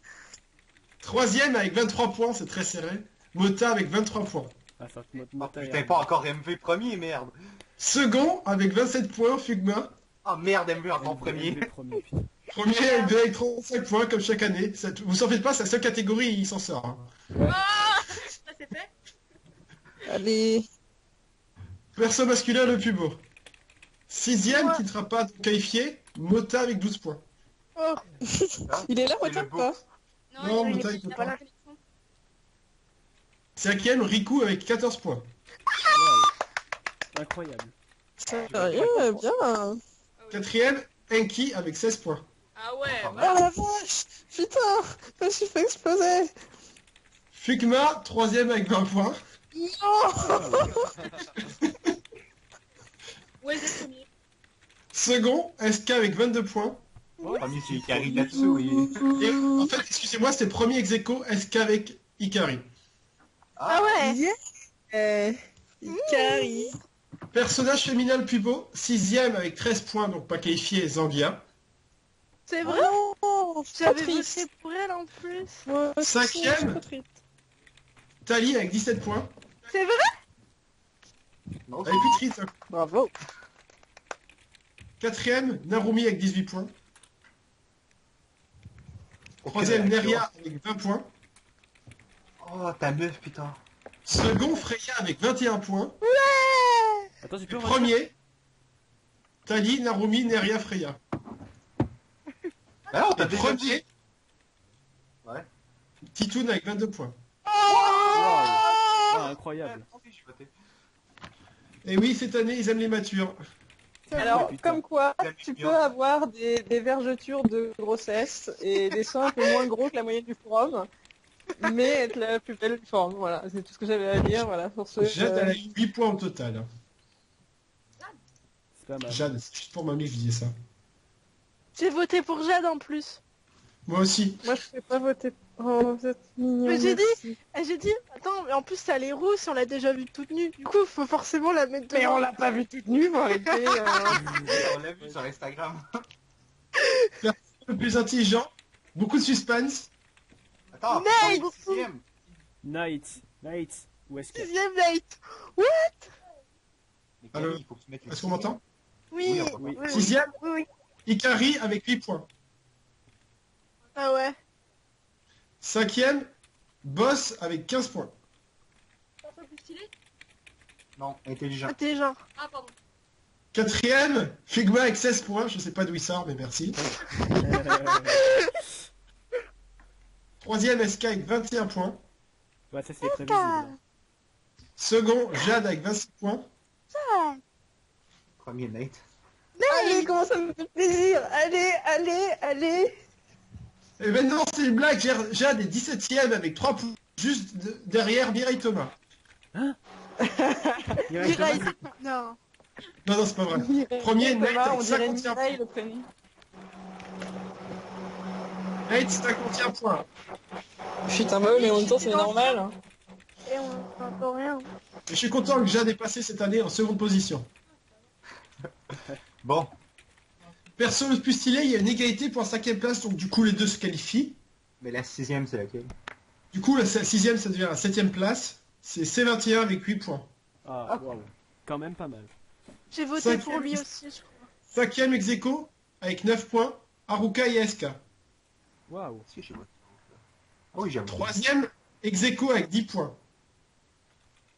3ème avec 23 points, c'est très serré. Mota avec 23 points.
Ah, fuck,
Oh,
Mota
putain, pas encore MV premier, merde.
Second avec 27 points, Fugma.
Ah merde, MV encore premier.
Premier, putain.
Premier avec 35 points comme chaque année. Vous en faites pas, c'est la seule catégorie, il s'en sort. hein.
Ah, ça c'est fait.
Allez.
Perso masculin le plus beau. 6ème qui ne sera pas qualifié, Mota avec 12 points.
Oh,
Il est là,
C'est
Mota,
le
ou pas?
Non,
il
Mota,
a
il peut
pas
pas.
la connexion.
5ème, Riku avec 14 points.
Waouh. Incroyable.
Sérieux, bien.
4ème, Enki avec 16 points.
Ah ouais,
Oh la vache. Putain, je me suis fait exploser.
Fugma, 3ème avec 20 points.
Wesley premier.
Second, SK avec 22 points.
Premier, c'est Ikari là-dessous, oui.
Et en fait, excusez-moi, c'est premier ex-aequo, SK avec Ikari.
ah ouais.
Yeah. Ikari.
Personnage féminin le plus beau, 6ème avec 13 points, donc pas qualifié, Zangia.
C'est vrai.
Oh,
J'avais
triste.
voté pour elle en plus.
Moi aussi,
Cinquième.
je suis trop triste.
Tali avec 17 points.
C'est vrai.
Non,
Elle est plus triste. Hein.
Bravo.
4ème, Narumi avec 18 points.
Ok,
3ème,
d'accord.
Neria avec 20 points.
Oh, ta meuf, putain.
Second, Freya avec 21 points.
Attends, tu
Et
peux
premier, Tali, Narumi, Neria, Freya.
Ah non, t'as
Et
déjà
premier,
dit. Ouais.
Titoun avec 22 points.
Waouh. Ah, incroyable.
Je suis voté.
Et oui, cette année, ils aiment les matures.
Alors,
putain.
comme quoi,
La
tu
mignon.
peux avoir des vergetures de grossesse et des seins un peu moins gros que la moyenne du forum, mais être la plus belle forme. Voilà, c'est tout ce que j'avais à dire. Voilà, sur ce.
Jade, elle a eu 8 points au total.
C'est pas mal.
Jade, c'est juste pour mamie que je disais ça.
J'ai voté pour Jade en plus.
Moi aussi.
Moi, je peux pas voter. Oh, vous êtes mignon.
Mais j'ai dit-
merci.
J'ai dit, attends, mais en plus, ça les rousse, on l'a déjà vue toute nue. Du coup, faut forcément la mettre
Mais
dedans.
on l'a pas vu toute nue, faut arrêter.
On l'a vu sur Instagram.
Le plus intelligent, beaucoup de suspense.
Attends,
Nate!
sixième.
Night, où est-ce que...
6ème night.
Mais
Allô
Camille, il faut que tu mettes le
Est-ce qu'on m'entend?
Oui.
Oui, on
Oui.
Oui, oui.
Sixième,
Oui, oui.
Ikari avec 8 points.
Ah ouais.
Cinquième, Boss avec 15 points.
Personne plus stylé?
Non, intelligent.
Intelligent.
Ah, pardon.
Quatrième, Figma avec 16 points. Je sais pas d'où il sort, mais merci. Troisième, SK avec 21 points.
Ouais, ça c'est prévisible.
Second, Jade avec 26 points.
Premier Nate.
Allez, comment ça me fait plaisir. Allez.
Et maintenant, c'est une blague. Jade est 17ème avec 3 points. Juste derrière Mireille Thomas.
Mireille. Non.
Non, c'est pas vrai. Premier, Nate
Thomas, on
avec
dirait
51
Mireille,
points.
le prénom.
Nate, 51 points.
Putain, bah mais en même temps, c'est normal. Hein.
Et on entend rien.
Et je suis content que Jade ait passé cette année en seconde position.
Bon,
Perso le plus stylé, il y a une égalité pour la 5ème place, donc du coup les deux se qualifient.
mais la sixième, c'est laquelle?
Du coup la 6ème ça devient la 7ème place. C'est C21 avec 8 points.
Ah, waouh. Quand même pas mal.
J'ai voté
Cinquième.
pour lui aussi, je crois.
5ème ex aequo avec 9 points, Haruka et SK.
Waouh.
Est-ce que j'ai voté? Ah oui, j'avoue.
3ème ex aequo avec 10 points,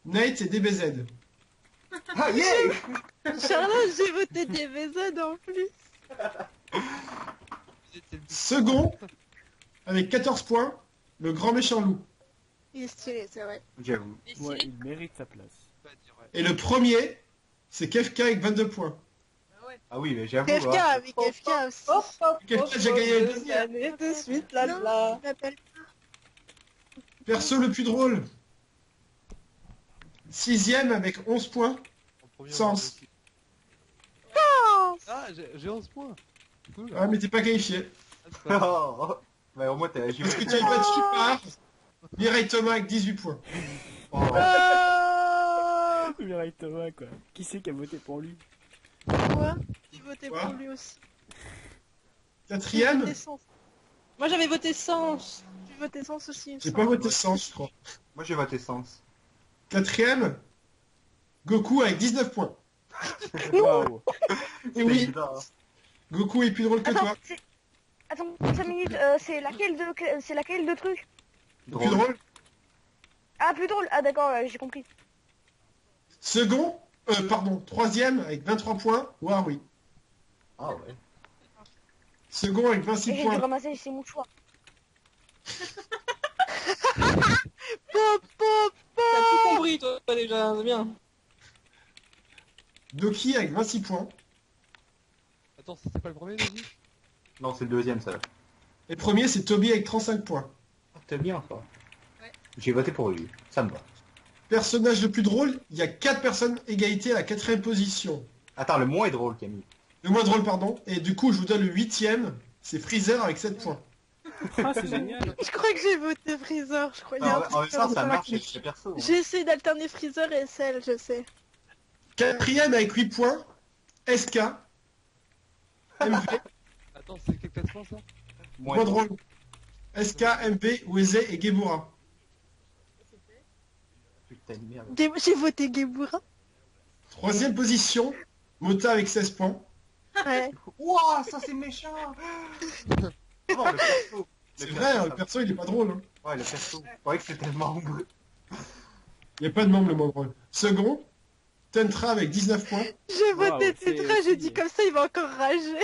Nate et DBZ.
Ah, yeah!
Charlotte, j'ai voté DBZ en plus.
Second, avec 14 points, le grand méchant loup.
Il est stylé, c'est vrai.
J'avoue.
Il est
Ouais,
stylé.
il mérite sa place.
Et le premier, c'est Kefka avec 22 points.
Ah ouais.
Ah oui, mais j'avoue.
KFK,
hein.
avec KFK aussi.
Kefka, j'ai gagné la deuxième.
Année de suite, là.
Non, il m'appelle.
Perso le plus drôle. 6ème avec 11 points, Sens.
Ah, j'ai 11 points. Cool.
Ah mais t'es pas qualifié.
Ah, c'est pas grave.
Oh, mais au moins t'as agi.
Parce que tu es battu par Mireille Thomas avec 18 points.
Oh,
Oh
Mireille Thomas, quoi. Qui c'est qui a voté pour lui?
Quoi? J'ai voté
Quoi
pour lui aussi. J'ai
4ème,
voté Sens.
Moi, j'avais voté Sens.
J'ai voté Sens aussi. il me
j'ai
semble.
pas voté Sens, je crois.
moi j'ai voté Sens.
4ème, Goku avec 19 points.
Waouh.
Et oui,
évident, hein.
Goku est plus drôle que
Attends,
toi.
Attends, 5 minutes, c'est laquelle de truc?
Le plus drôle.
Ah, plus drôle. Ah, d'accord, j'ai compris.
Second, pardon, 3ème avec 23 points, Warui.
Ah ouais.
Second avec
Et
26
j'ai dû
points,
ramasser, c'est mon choix.
Pop, pop.
T'as tout compris, toi, déjà, c'est bien.
Doki avec 26 points.
Attends, c'était pas le premier, vas-y.
Non, c'est le deuxième ça.
Et premier, c'est Toby avec 35 points.
T'es bien ça.
Ouais.
J'ai voté pour lui. Ça me va.
Personnage le plus drôle, il y a 4 personnes égalité à la 4ème position.
Attends, le moins drôle, Camille.
Le moins drôle, pardon. Et du coup, je vous donne le 8ème, c'est Freezer avec 7 points.
Ah, c'est génial.
Je crois que j'ai voté Freezer, je crois. Il y a un
En
truc
même temps,
comme
ça
ça.
marche avec les persos. hein.
J'ai essayé d'alterner Freezer et Cell, je sais.
4ème avec 8 points, SK. MV,
Attends, c'est quel classement ça?
moins drôle. SK, MV, Weze et Gebura.
Putain de merde.
J'ai voté Gebura.
3ème position, Mota avec 16 points.
Ouais.
Wouah, ça c'est méchant. Non, le perso.
C'est vrai, hein, le perso il est pas drôle. Hein.
Ouais, le perso. Je croyais que c'était le membre.
Il n'y a pas de membre le moins drôle. Second, Tentra avec 19 points.
J'ai
Waouh,
voté
c'est-
Tetra, j'ai dit
c'est-
comme ça, il va encore rager.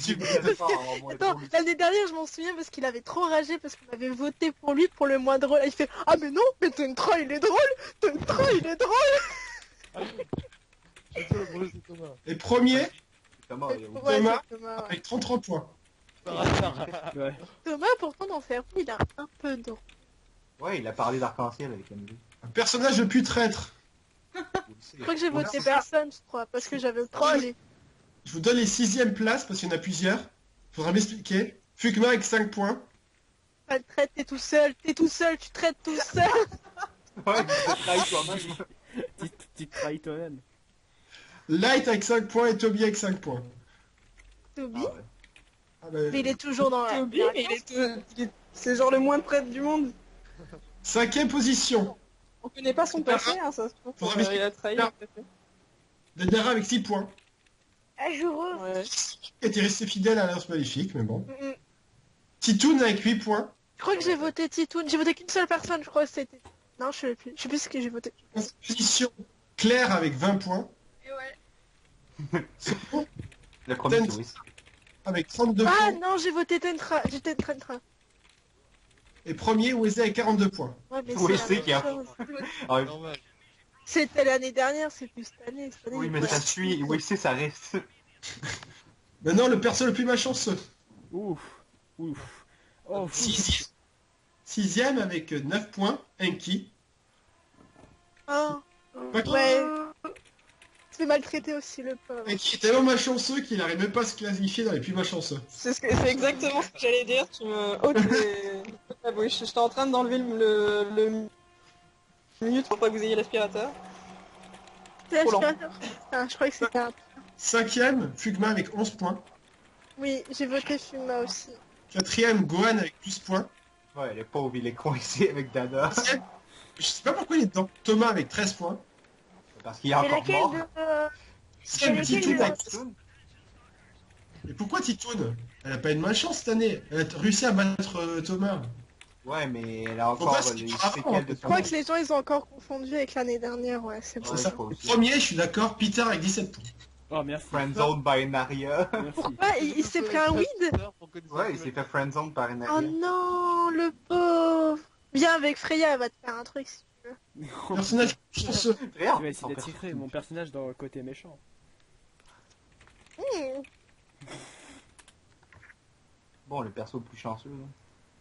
Tu votais pas en moins
Attends,
drôle.
l'année dernière, je m'en souviens parce qu'il avait trop ragé parce qu'on avait voté pour lui pour le moins drôle. Et il fait ah mais non, mais Tentra il est drôle, Tentra il est drôle.
Je suis sûr, le premier, c'est Thomas.
Et premier,
Thomas, il y a-
Ouais,
Thomas.
c'est Thomas, ouais.
avec 33 points.
Par hasard.
Ouais.
Thomas, pourtant dans Fairplay, il a un peu d'eau.
Ouais, il a parlé d'arc-en-ciel avec Camille.
Un personnage le plus traître.
Je crois que j'ai voté personne, je crois, parce que j'avais trop allé.
Je vous donne les 6ème places parce qu'il y en a plusieurs. Faudra m'expliquer. Fugma avec 5 points.
Pas de traite, t'es tout seul, tu traites tout seul.
Ouais, tu te trahis toi-même.
Tu te trahis toi-même.
Light avec 5 points et Toby avec 5 points.
Toby,
Ah ouais.
Ah bah,
mais il est toujours dans la...
Toby, mais c'est genre le moins prêtre du monde.
5ème position.
On connaît pas son passé, hein, ça se trouve.
Faudra
Il a trahi.
Non. Dandara avec 6 points.
Ah, jureux.
Ouais.
Qui était resté fidèle à l'Alliance Maléfique, mais bon.
Mm.
Titoun avec 8 points.
Je crois que j'ai voté Titoun. J'ai voté qu'une seule personne, je crois que c'était... Non, je sais plus. Je sais plus ce que j'ai voté.
Position Claire avec 20 points.
Et ouais.
Second
Le premier
Ten-
twist.
avec 32
Ah
points.
non, j'ai voté Tentra. J'étais Tentra.
Et premier Wesley avec 42 points.
Ouais, mais
Oui,
c'est
c'est
la
qu'il y a-
même chose.
Ah,
Normal.
C'était l'année dernière, c'est plus cette année. Cette année,
oui, mais
ouais.
ça suit. Oui, c'est ça reste.
Maintenant, le perso le plus malchanceux.
Ouf. Ouf. Oh, fou.
Sixième avec 9 points. Enki.
Oh,
Pas qui-
ouais. Il se fait maltraiter aussi, le pauvre.
Enki est tellement malchanceux qu'il n'arrive même pas à se classifier dans les plus malchanceux.
C'est exactement ce que j'allais dire. Tu me... Oh, ah, oui, j'étais en train d'enlever le mute pour pas que vous ayez l'aspirateur.
C'est
Trop lent.
l'aspirateur. Ah, je croyais que c'était un...
Cinquième, Fugma avec 11 points.
Oui, j'ai voté Fuma aussi.
Quatrième, Gohan avec 12 points.
Ouais, le pauvre, il est coincé avec Dada.
Troisième, je sais pas pourquoi il est dedans. Thomas avec 13 points.
Parce qu'il est
C'est
encore
laquelle
mort.
de...
Sixième,
laquelle
Titoun
de-
avec... Et pourquoi Titoun? Elle a pas une malchance cette année. Elle a réussi à battre Thomas.
Ouais, mais elle a
Faut
encore
pas se
les
dire avant,
séquelles de
je
Je
son
crois que les gens, ils ont encore confondu avec l'année dernière, ouais, c'est bon.
Ouais,
ça.
je crois aussi.
Premier, je suis d'accord, Peter avec 17 points.
Oh, merci.
Friendzone by Naria.
Merci.
Pourquoi il s'est pris un weed?
Ouais, il s'est fait friendzone par
Oh
Naria.
non, le pauvre. Viens avec Freya, elle va te faire un truc si tu veux.
Personnage chanceux.
Rien.
Tu vas essayer d'être secret, mon personnage dans le côté méchant.
Hmm.
Bon, le perso le plus chanceux. Là.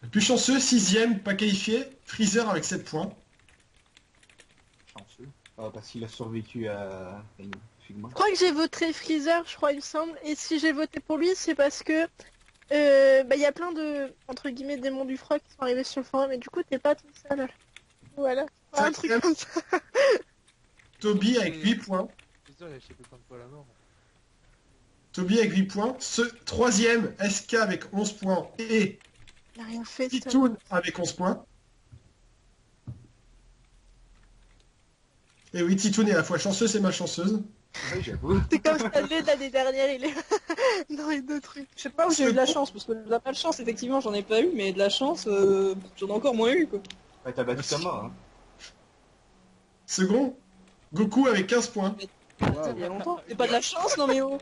Le plus chanceux, sixième, pas qualifié. Freezer avec 7 points.
Chanceux. Ah, parce qu'il a survécu à Figma.
Je crois que j'ai voté Freezer, je crois, il me semble. Et si j'ai voté pour lui, c'est parce que bah, y a plein de, entre guillemets, démons du froid qui sont arrivés sur le forum et du coup, t'es pas tout seul. Voilà. Un truc
Cinquième.
comme ça.
Toby avec 8 points.
Il a échappé plein de fois à la mort.
Toby avec 8 points. Troisième, SK avec 11 points. Et
Il a rien fait, ça.
Titoun avec 11 points. Et oui, Titoun est à la fois chanceuse et malchanceuse.
Oui, j'avoue.
C'est comme Stanley de l'année dernière, il est dans les deux trucs.
Je sais pas où j'ai eu de la chance, parce que de la malchance, effectivement, j'en ai pas eu, mais de la chance, j'en ai encore moins eu, quoi.
Ouais, t'as battu Thomas, hein.
Second, Goku avec 15 points.
Il y a longtemps. C'est pas de la chance, non mais oh.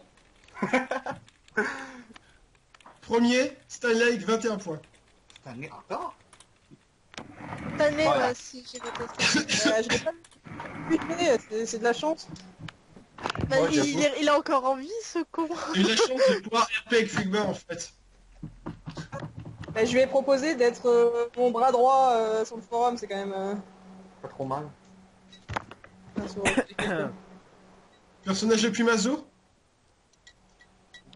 Premier, Stanley avec 21 points.
T'as né encore?
Stanley,
Voilà.
ouais, si, j'ai voté ça.
Je l'ai pas vu, mais c'est de la chance.
Bah,
Ouais,
il est encore en vie, ce con.
J'ai eu la chance de pouvoir RP avec Fugma en fait.
Bah, je lui ai proposé d'être mon bras droit sur le forum, c'est quand même...
Pas trop mal.
Personnage le plus maso,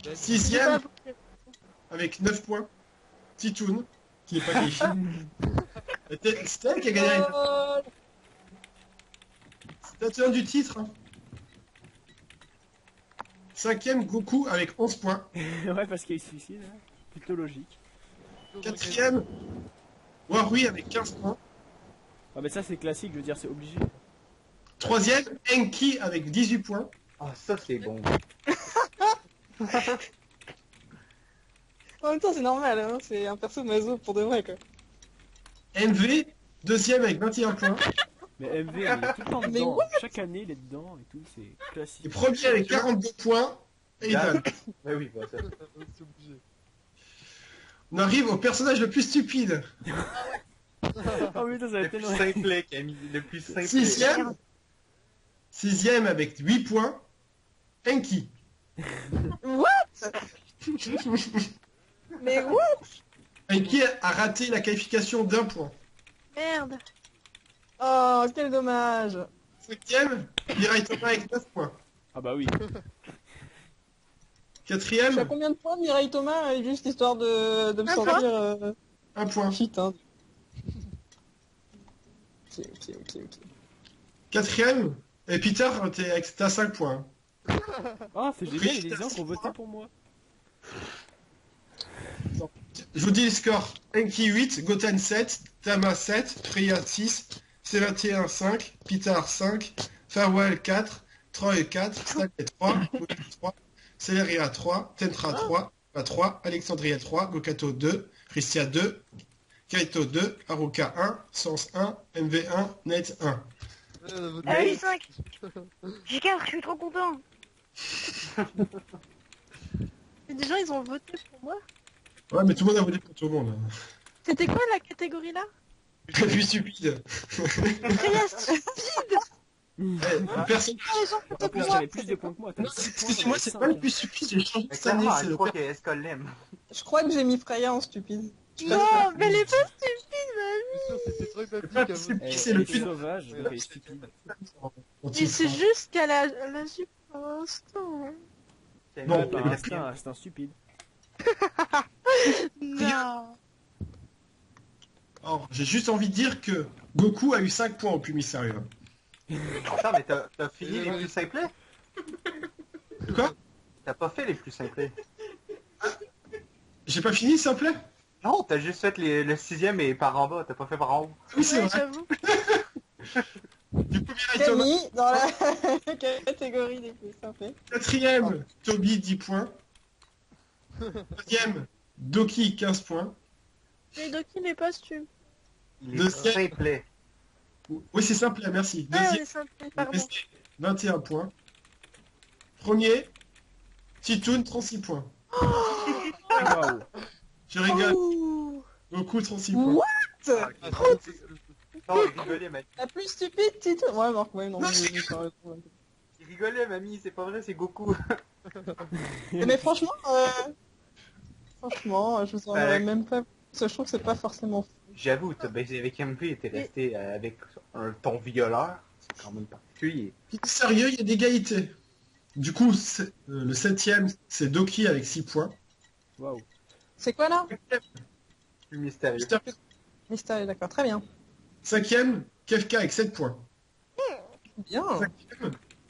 J'ai pas
sixième
voté.
avec 9 points. Titoun, qui n'est pas qualifié. C'est elle qui a gagné la statue du titre. Hein. Cinquième, Goku avec 11 points.
Ouais, parce qu'il se suicide, hein. Plutôt logique.
Quatrième, Warui avec 15 points.
Ah, mais ça, c'est classique, je veux dire, c'est obligé.
Troisième, Enki avec 18 points.
Ah, ça c'est bon.
En même temps, c'est normal, hein. C'est un perso maso pour de vrai, quoi.
MV, deuxième avec 21 points.
Mais MV, il est tout le temps
Mais
dedans. Chaque année, il est dedans et tout, c'est classique.
Et premier avec 42 points. Et Idan.
Bah oui, bah ça.
C'est obligé.
On arrive au personnage le plus stupide.
Oh putain, ça va
Le
être
plus
tellement...
simple, Camille. Le plus simple.
Sixième. Sixième avec 8 points. Enki.
What? Mais what?
Enki a raté la qualification d'1 point.
Merde.
Oh, quel dommage.
Septième, Mirai Thomas avec 9 points.
Ah bah oui.
Je suis à
Quatrième,
combien de points de Mireille Thomas, juste histoire de me sortir
un point.
shit, hein. Ok.
Quatrième, et Peter, t'as 5 points.
Oh, c'est génial, il y a des gens qui ont voté pour moi.
Je vous dis les scores. Enki 8, Goten 7, Tama 7, Freya 6, C21 5, Peter 5, Farewell 4, Troy 4, Stanley 3, Moki 3, Celeria 3, Tentra 3, Pa 3, Alexandria 3, Gokato 2, Christia 2, Kaito 2, Haruka 1, Sens 1, MV1, Net 1.
Ah, j'ai 5. J'ai 4, je suis trop content.
Et des gens, ils ont voté pour moi.
Ouais, mais tout le monde a voté pour tout le monde.
C'était quoi la catégorie là?
La plus stupide.
Freya stupide.
Personne.
Les gens votaient
En plus,
pour moi.
t'avais plus de points que moi.
Non, excusez-moi, c'est pas le plus stupide, j'ai changé
Mais
cette année.
clairement,
C'est
je
le
crois qu'Escol l'aime.
Je crois que j'ai mis Freya en stupide.
Non, mais elle est pas stupide, mamie.
C'était trop
pas
épatique à
plus
vous.
stupide,
Elle
c'est le
est
plus.
sauvage, elle est stupide.
Mais c'est juste qu'elle a su pour l'instant. hein.
Non,
Ouais, par instinct, c'est un stupide.
Non.
Alors, j'ai juste envie de dire que Goku a eu 5 points au plus mystérieux.
Attends, mais t'as fini les plus simplets?
Quoi?
T'as pas fait les plus simplets?
J'ai pas fini, s'il te plaît?
Non, t'as juste fait le 6ème et par en bas, t'as pas fait par en haut.
Oui, c'est
Ouais,
vrai.
j'avoue.
Du coup, Mireille Thomas.
Camille, dans la catégorie des plus simples.
Quatrième, Toby 10 points. Troisième, Doki 15 points.
Mais Doki n'est pas stupide.
Il est
Deuxième.
simplet.
Oui, c'est simple, merci.
Ah,
Deuxième,
elle est simple, pardon.
resté 21 points. Premier, Titoun 36 points.
Waouh.
Je rigole,
Ouh.
Goku 36 points.
What?
Non, il rigolait, mamie.
La plus stupide, titre. Ouais, Marc, ouais, non,
Non,
mais j'ai pas raison.
Il rigolait, mamie, c'est pas vrai, c'est Goku.
Mais franchement, je vous en aurais même pas. Je trouve que c'est pas forcément fou.
J'avoue, t'as baisé avec MP et t'es resté avec ton violeur. C'est quand même particulier.
Sérieux, il y a d'égalité. Du coup, le septième, c'est Doki avec 6 points.
Waouh.
C'est quoi là?
Plus mystérieux.
Mystérieux, d'accord, très bien.
Cinquième, Kefka avec 7 points.
Bien.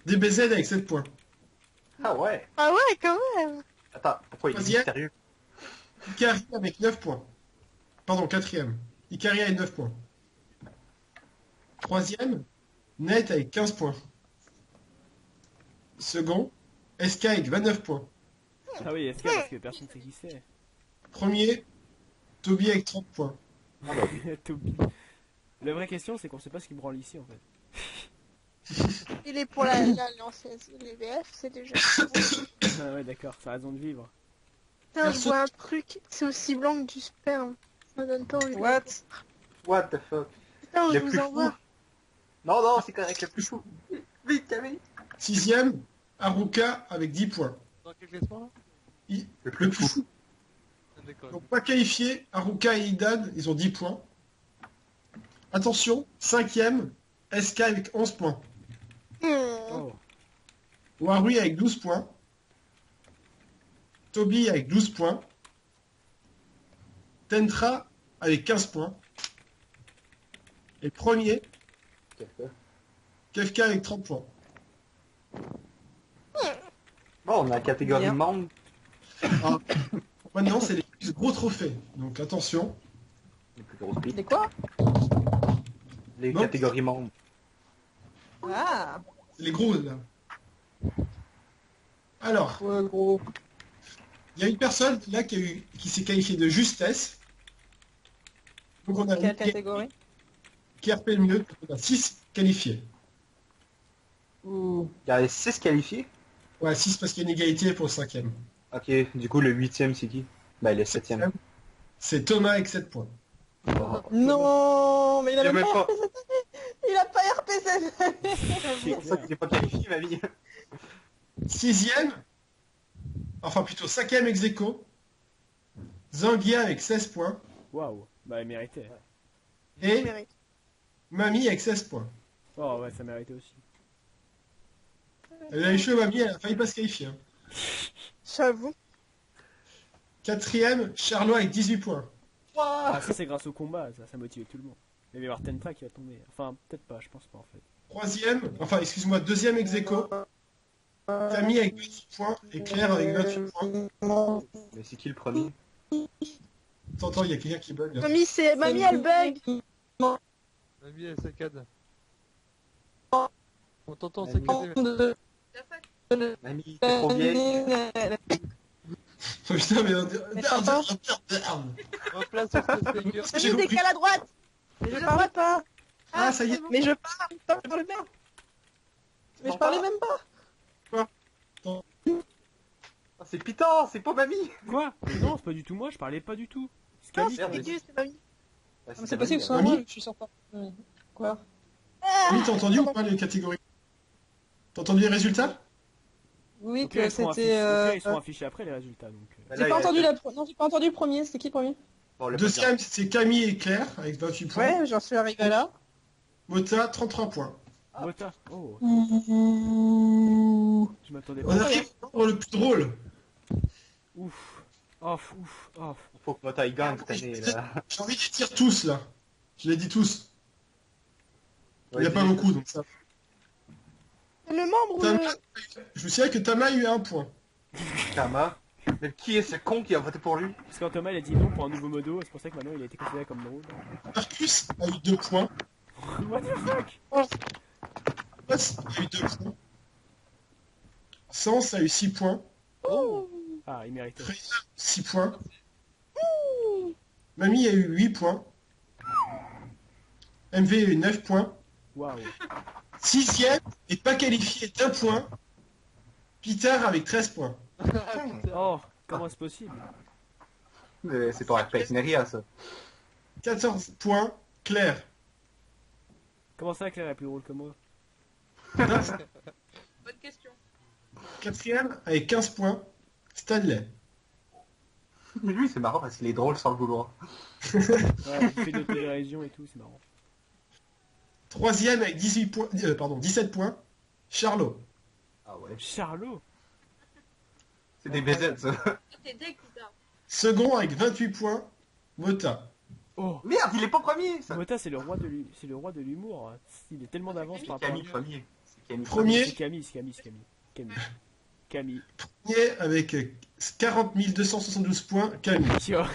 DBZ avec 7 points.
Ah ouais.
Ah ouais, quand même.
Attends, pourquoi il est
Troisième.
mystérieux?
Ikari avec 9 points. Pardon, quatrième. Ikari avec 9 points. Troisième, Net avec 15 points. Second, SK avec 29 points.
Ah oui, est-ce parce que personne sait qui c'est?
Premier, Toby avec 30 points.
Toby. La vraie question, c'est qu'on sait pas ce qu'il branle ici en fait.
Il est pour l'ancienne. Les VF, c'est déjà.
Ah ouais, d'accord, ça a raison de vivre.
Putain, je vois un truc, c'est aussi blanc que du sperme. Ça donne pas envie.
What?
What the fuck?
Putain, je
Le
vous
plus fou.
envoie.
Non, non, c'est correct, le plus fou. Vite, Camille.
Sixième, Haruka avec 10 points.
Dans quel classement là?
Le plus fou.
Ah, d'accord.
Donc pas qualifié, Haruka et Idan, ils ont 10 points. Attention, cinquième, SK avec 11 points.
Oh.
Warui avec 12 points. Toby avec 12 points. Tentra avec 15 points. Et premier, Kefka avec 30 points.
Bon, on a la catégorie
Bien.
monde.
Maintenant, c'est les plus gros trophées. Donc attention.
Les plus grosses piles.
C'est quoi?
Les
Non.
catégories monde.
Ah,
C'est les gros là. Alors,
ouais, gros.
il y a une personne là qui s'est qualifiée de justesse. Donc on a
Quelle catégorie?
qui RP le mieux. On a 6 qualifiés.
Ouh.
Il y a 6 qualifiés.
Ouais, 6 parce qu'il y a une égalité pour le cinquième.
Ok, du coup, le 8ème, c'est qui? Ben, le 7ème.
C'est Thomas avec 7 points.
Non, mais il a
Il y a
même
même
pas
pas-
RP cette année. Il a pas RP cette année.
C'est pour ça qu'il n'est pas qualifié, ma vie.
Sixième, enfin plutôt cinquième ex aequo, Zangia avec 16 points
Waouh. Bah, elle méritait.
et
Mérite.
Mamie avec 16 points.
Oh ouais, ça méritait aussi.
Elle a échoué Mamie, elle a failli pas se qualifier. Hein.
J'avoue.
Quatrième, Charlot avec 18 points.
Ah, ça c'est grâce au combat, ça motive tout le monde. Il va y avoir Tentra qui va tomber. Enfin, peut-être pas, je pense pas en fait.
Troisième, enfin excuse-moi, deuxième ex aequo. Camille avec 28 points et Claire avec 28 points.
Mais c'est qui le premier?
T'entends, il y a quelqu'un qui bug là.
Mamie, Mamie, elle bug.
Mamie, elle saccade. On t'entend saccader.
La fac.
Mamie, t'es trop vieille.
Oh, putain, mais merde.
Replace sur ce Seigneur.
J'ai
Mamie,
compris.
décale à droite. Mais je parle pas.
Ah, ça y est.
Mais je parle même. Mais je parlais même pas.
Ah, c'est Pitan, c'est pas Mamie.
Quoi? Non, c'est pas du tout moi, je parlais pas du tout. C'est
Non,
Camille.
c'est dégueu, c'est Mamie.
Bah,
C'est possible que ce soit
Mamie
moi, je suis sur pas. Quoi?
Oui, t'as entendu ou pas les catégories? T'as entendu les résultats?
Oui,
Ok,
que
ils seront
c'était.
affichés, ils seront affichés après les résultats donc.
Bah,
J'ai
là,
pas
il y a-
entendu non, j'ai pas entendu le premier. C'était qui le premier?
Bon, le
Deuxième, c'est Camille et Claire avec 28 points.
Ouais, j'en suis arrivé là.
Mota, 33 points.
Mota. Oh,
Ouh.
je m'attendais
On
pas.
arrive au le plus drôle.
Ouf. Off, ouf, off.
Faut que Mota il gagne cette année là.
J'ai envie de les dire tous là. Je les dis tous. Il n'y a
Ouais,
pas
dis-
beaucoup donc ça.
Le membre.
Tama, je me souviens que Tama a eu un point.
Tama. Mais qui est ce con qui a voté pour lui?
Parce qu'en Thomas il a dit non pour un nouveau modo, c'est pour ça que maintenant il a été considéré comme drôle.
Marcus a eu 2 points.
What the fuck?
Ross a eu 2 points. Sens a eu 6 points.
Ah, il méritait.
6 points. Mamie a eu 8 points. MV a eu 9 points.
Waouh.
Sixième n'est pas qualifié d'un point. Peter avec 13 points.
Oh, comment c'est possible?
C'est pas RPS Neria ça.
14 points. Claire.
Comment ça Claire est plus drôle que moi?
Bonne question.
Quatrième avec 15 points. Stanley.
Mais lui c'est marrant parce qu'il est drôle sans le vouloir.
Ouais, il fait de télévision et tout, c'est marrant.
Troisième avec 18 points, 17 points. Charlot.
Ah ouais.
Charlot.
C'est des BZ ça.
T'es deck, putain.
Second avec 28 points. Mota.
Oh.
Merde, il est pas premier ça.
Mota c'est le roi de l'humour. Il est tellement d'avance par rapport à
Camille premier. C'est Camille
Premier.
C'est Camille, c'est Camille, c'est Camille. Camille. Camille.
Premier avec 40 272 points. Camille.
Tiens.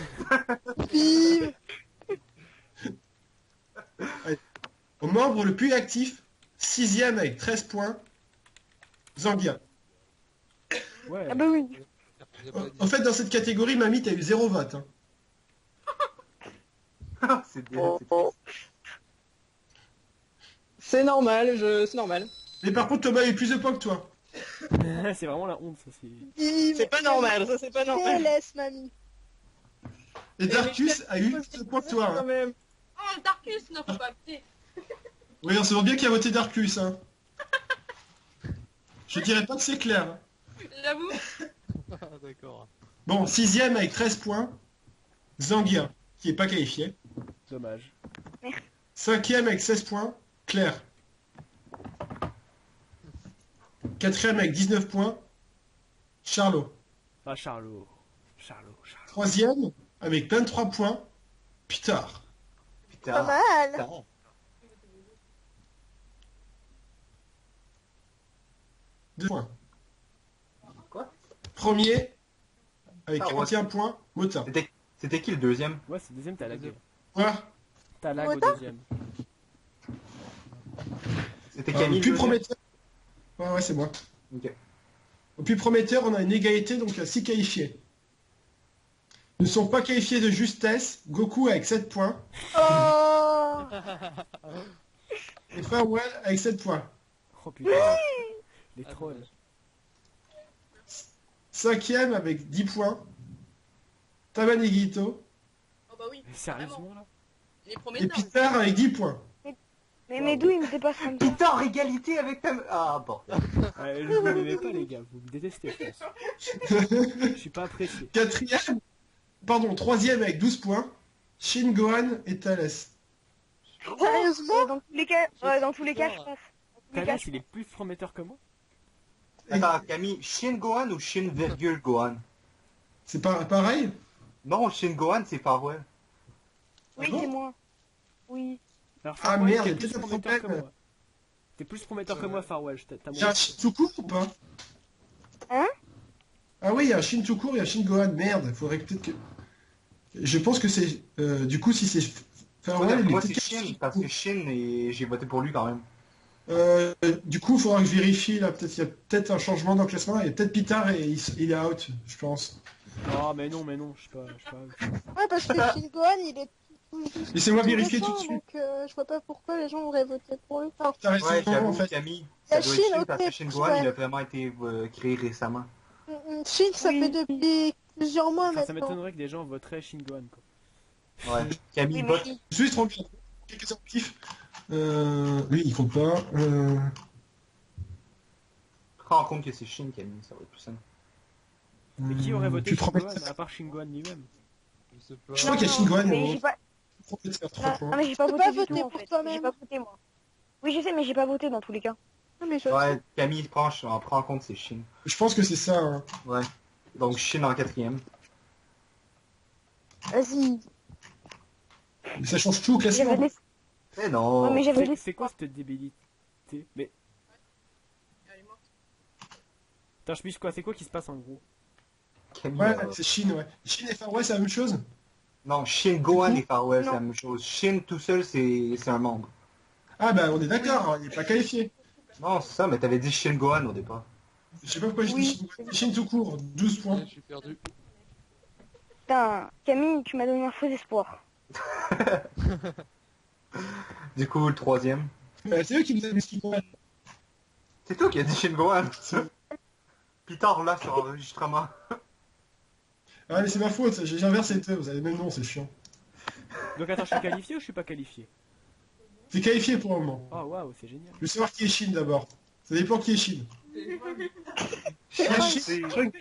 Vive.
Au membre le plus actif. Sixième avec 13 points. Zambia.
Ouais.
Ah bah oui.
J'ai pas dit.
En fait, dans cette catégorie, Mamie, t'as eu 0 vote. Hein.
C'est triste.
C'est normal, c'est normal.
Mais par contre, Thomas a eu plus de points que toi.
C'est vraiment la honte ça.
Vive.
C'est pas normal, ça c'est pas normal.
TLS, Mamie.
Et Darkus a eu plus de points que toi.
Quand
Hein.
même.
Oh, Darkus, non, faut pas abuser.
Oui, on se voit bien qu'il a voté Darkus. Hein. Je dirais pas que c'est clair. Hein.
J'avoue.
Ah, d'accord.
Bon, sixième avec 13 points. Zangia, qui est pas qualifié.
Dommage.
Cinquième avec 16 points. Claire. Quatrième avec 19 points. Charlot.
Ah Charlot. Charlot. Charlot.
Troisième avec 23 points. Peter.
Pas
Putain.
mal.
Putain.
Deux points.
Quoi?
Premier avec
Ah, ouais.
41 points. Mota.
C'était qui le deuxième?
Ouais, c'est deuxième, t'as lag.
Voilà.
T'as lag au
Mota
deuxième.
C'était
Au
Camille.
plus
le deuxième
prometteur. Ouais, c'est moi.
Ok.
Au plus prometteur, on a une égalité, donc il y a 6 qualifiés. Ne sont pas qualifiés de justesse. Goku avec 7 points.
Oh.
Et Farewell avec 7 points.
Oh putain. Les trolls.
Cinquième avec 10 points. Tabanegito.
Oh bah oui.
Mais sérieusement là?
Les
Et
prometteurs.
Peter avec 10 points.
Mais d'où il me dépasse comme ça?
Peter, égalité avec ta... Ah bon.
Je vous aimez pas les gars, vous me détestez je pense. Je suis pas apprécié.
Quatrième. Pardon, troisième avec 12 points. Shin Gohan et Thales.
Sérieusement?
Dans tous les cas, je passe. Dans tous les cas,
Thalas
je
il est plus prometteur que moi?
Attends, Camille, Shin Gohan ou Shin virgule Gohan?
C'est pas pareil?
Non, Shin Gohan, c'est Farewell.
Oui,
bon
c'est moi. Oui.
Alors,
Ah,
Farwell,
merde,
t'es
il y a
plus
peut-être un
prometteur que
problème.
moi. T'es plus prometteur que moi, Farwell. T'as
Il y a un Shin tout court ou pas?
Hein?
Ah oui, il y a un Shin tout court, il y a un Shin Gohan. Merde, faudrait peut-être que... Je pense que c'est... du coup, si c'est Farewell, il est
Moi,
peut-être
c'est Shin, parce que Shin, et j'ai voté pour lui quand même.
Du coup, il faudra que je vérifie, là, peut-être, il y a peut-être un changement dans le classement, il y a peut-être Pitar et il est out, je pense.
Oh, mais non, je sais pas.
Ouais, parce que Shin Gohan, il est
Laissez-moi
tout
vérifier tout
récent,
de suite.
donc je vois pas pourquoi les gens auraient voté pour lui. Enfin,
T'as raison,
Ouais,
en
j'avoue,
fait.
Camille,
La
ça doit être
Chine,
Shin, parce que
ok,
Shin Gohan,
ouais.
il a vraiment été créé récemment.
Shin, ça
Oui.
fait depuis plusieurs mois
Enfin, ça
maintenant.
m'étonnerait que des gens voteraient Shin Gohan, quoi.
Ouais, Camille
Oui, mais
vote.
si.
Je suis trop bien. Quelques actifs. Lui, il compte pas.
Prends en compte que c'est Shin, Camille, ça va être plus simple.
Mais qui aurait voté
tu
Shin
prends
Gohan, à part Shin Gohan lui-même?
Je sais pas.
Je crois qu'il y a Shin Gohan
mais
et
j'ai pas...
prometteur, 3
Non,
points.
mais j'ai pas
Tu peux
voté
pas
du
voter
tout, en
pour
fait.
toi-même.
J'ai pas voté, moi. Oui, je sais, mais j'ai pas voté dans tous les cas.
Non, mais je
Ouais, Camille, prends en compte, c'est Shin.
Je pense que c'est ça. Hein.
Ouais. Donc Shin en quatrième.
Vas-y.
Mais ça change tout au classement.
J'avais laissé...
Mais non.
Ouais, mais j'avais
C'est
laissé...
quoi cette débilité? Mais...
Elle est morte.
Attends, je sais quoi, c'est quoi qui se passe en gros?
Camille,
Ouais, c'est Shin, ouais. Shin et Farwell, c'est la même chose?
Non, Shin Gohan
Du coup,
et Farewell, c'est
non.
la même chose. Shin tout seul, c'est un membre.
Ah bah, on est d'accord, hein, il est pas qualifié.
Non, c'est ça, mais t'avais dit Shin Gohan au départ.
Je sais pas pourquoi j'ai
Oui.
dit Shin. Shin tout court, 12 points.
Je suis perdu.
Putain, Camille, tu m'as donné un faux espoir.
Du coup, le troisième.
C'est eux qui nous avaient dit Gohan.
C'est toi qui as dit Shin Gohan. Peter, là, sur l'enregistrement.
Ah mais c'est ma faute, j'ai inversé les deux, vous avez le même nom, c'est chiant.
Donc attends, je suis qualifié ou je suis pas qualifié?
T'es qualifié pour le moment.
Oh waouh, c'est génial.
Je veux savoir qui est Shin d'abord. Ça dépend qui est Shin.
C'est
Ah,
Frank.
Shin-
Frank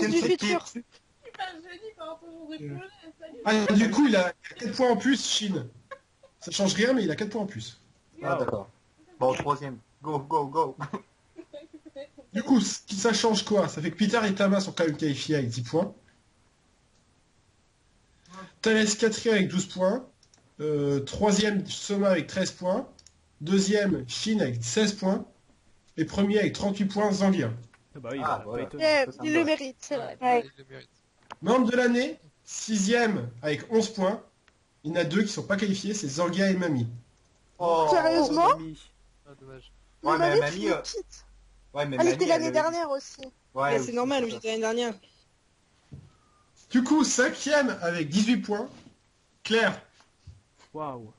Shin,
du
c'est qui?
futur.
Super joli par rapport aux épaules.
Ah, du coup, il a 4 points en plus, Shin. Ça change rien, mais il a 4 points en plus.
Ah, d'accord. Bon, troisième. Go, go, go.
Du coup, ça change quoi? Ça fait que Peter et Tama sont quand même qualifiés avec 10 points. Thales 4ème avec 12 points. Troisième, Soma avec 13 points. Deuxième, Shin avec 16 points. Et premier avec 38 points, Zangia.
Ah bah oui,
Ah,
bah,
voilà.
pas étonnant.
Yeah,
Ça me
il
va.
le mérite, c'est vrai.
Ouais.
Il le mérite.
Membre de l'année, 6ème avec 11 points. Il y en a deux qui sont pas qualifiés, c'est Zangia et Mami.
Oh.
Sérieusement
Mamie.
Ah, dommage.
Ouais,
Mais
mais
Mamie, tu
Mamie,
le quittes.
Ouais, mais
Elle
Mamie,
était l'année
avait-
dernière aussi.
Ouais,
Ouais,
aussi,
c'est normal,
ça.
j'étais l'année dernière.
Du coup, 5ème avec 18 points. Claire,
Waouh.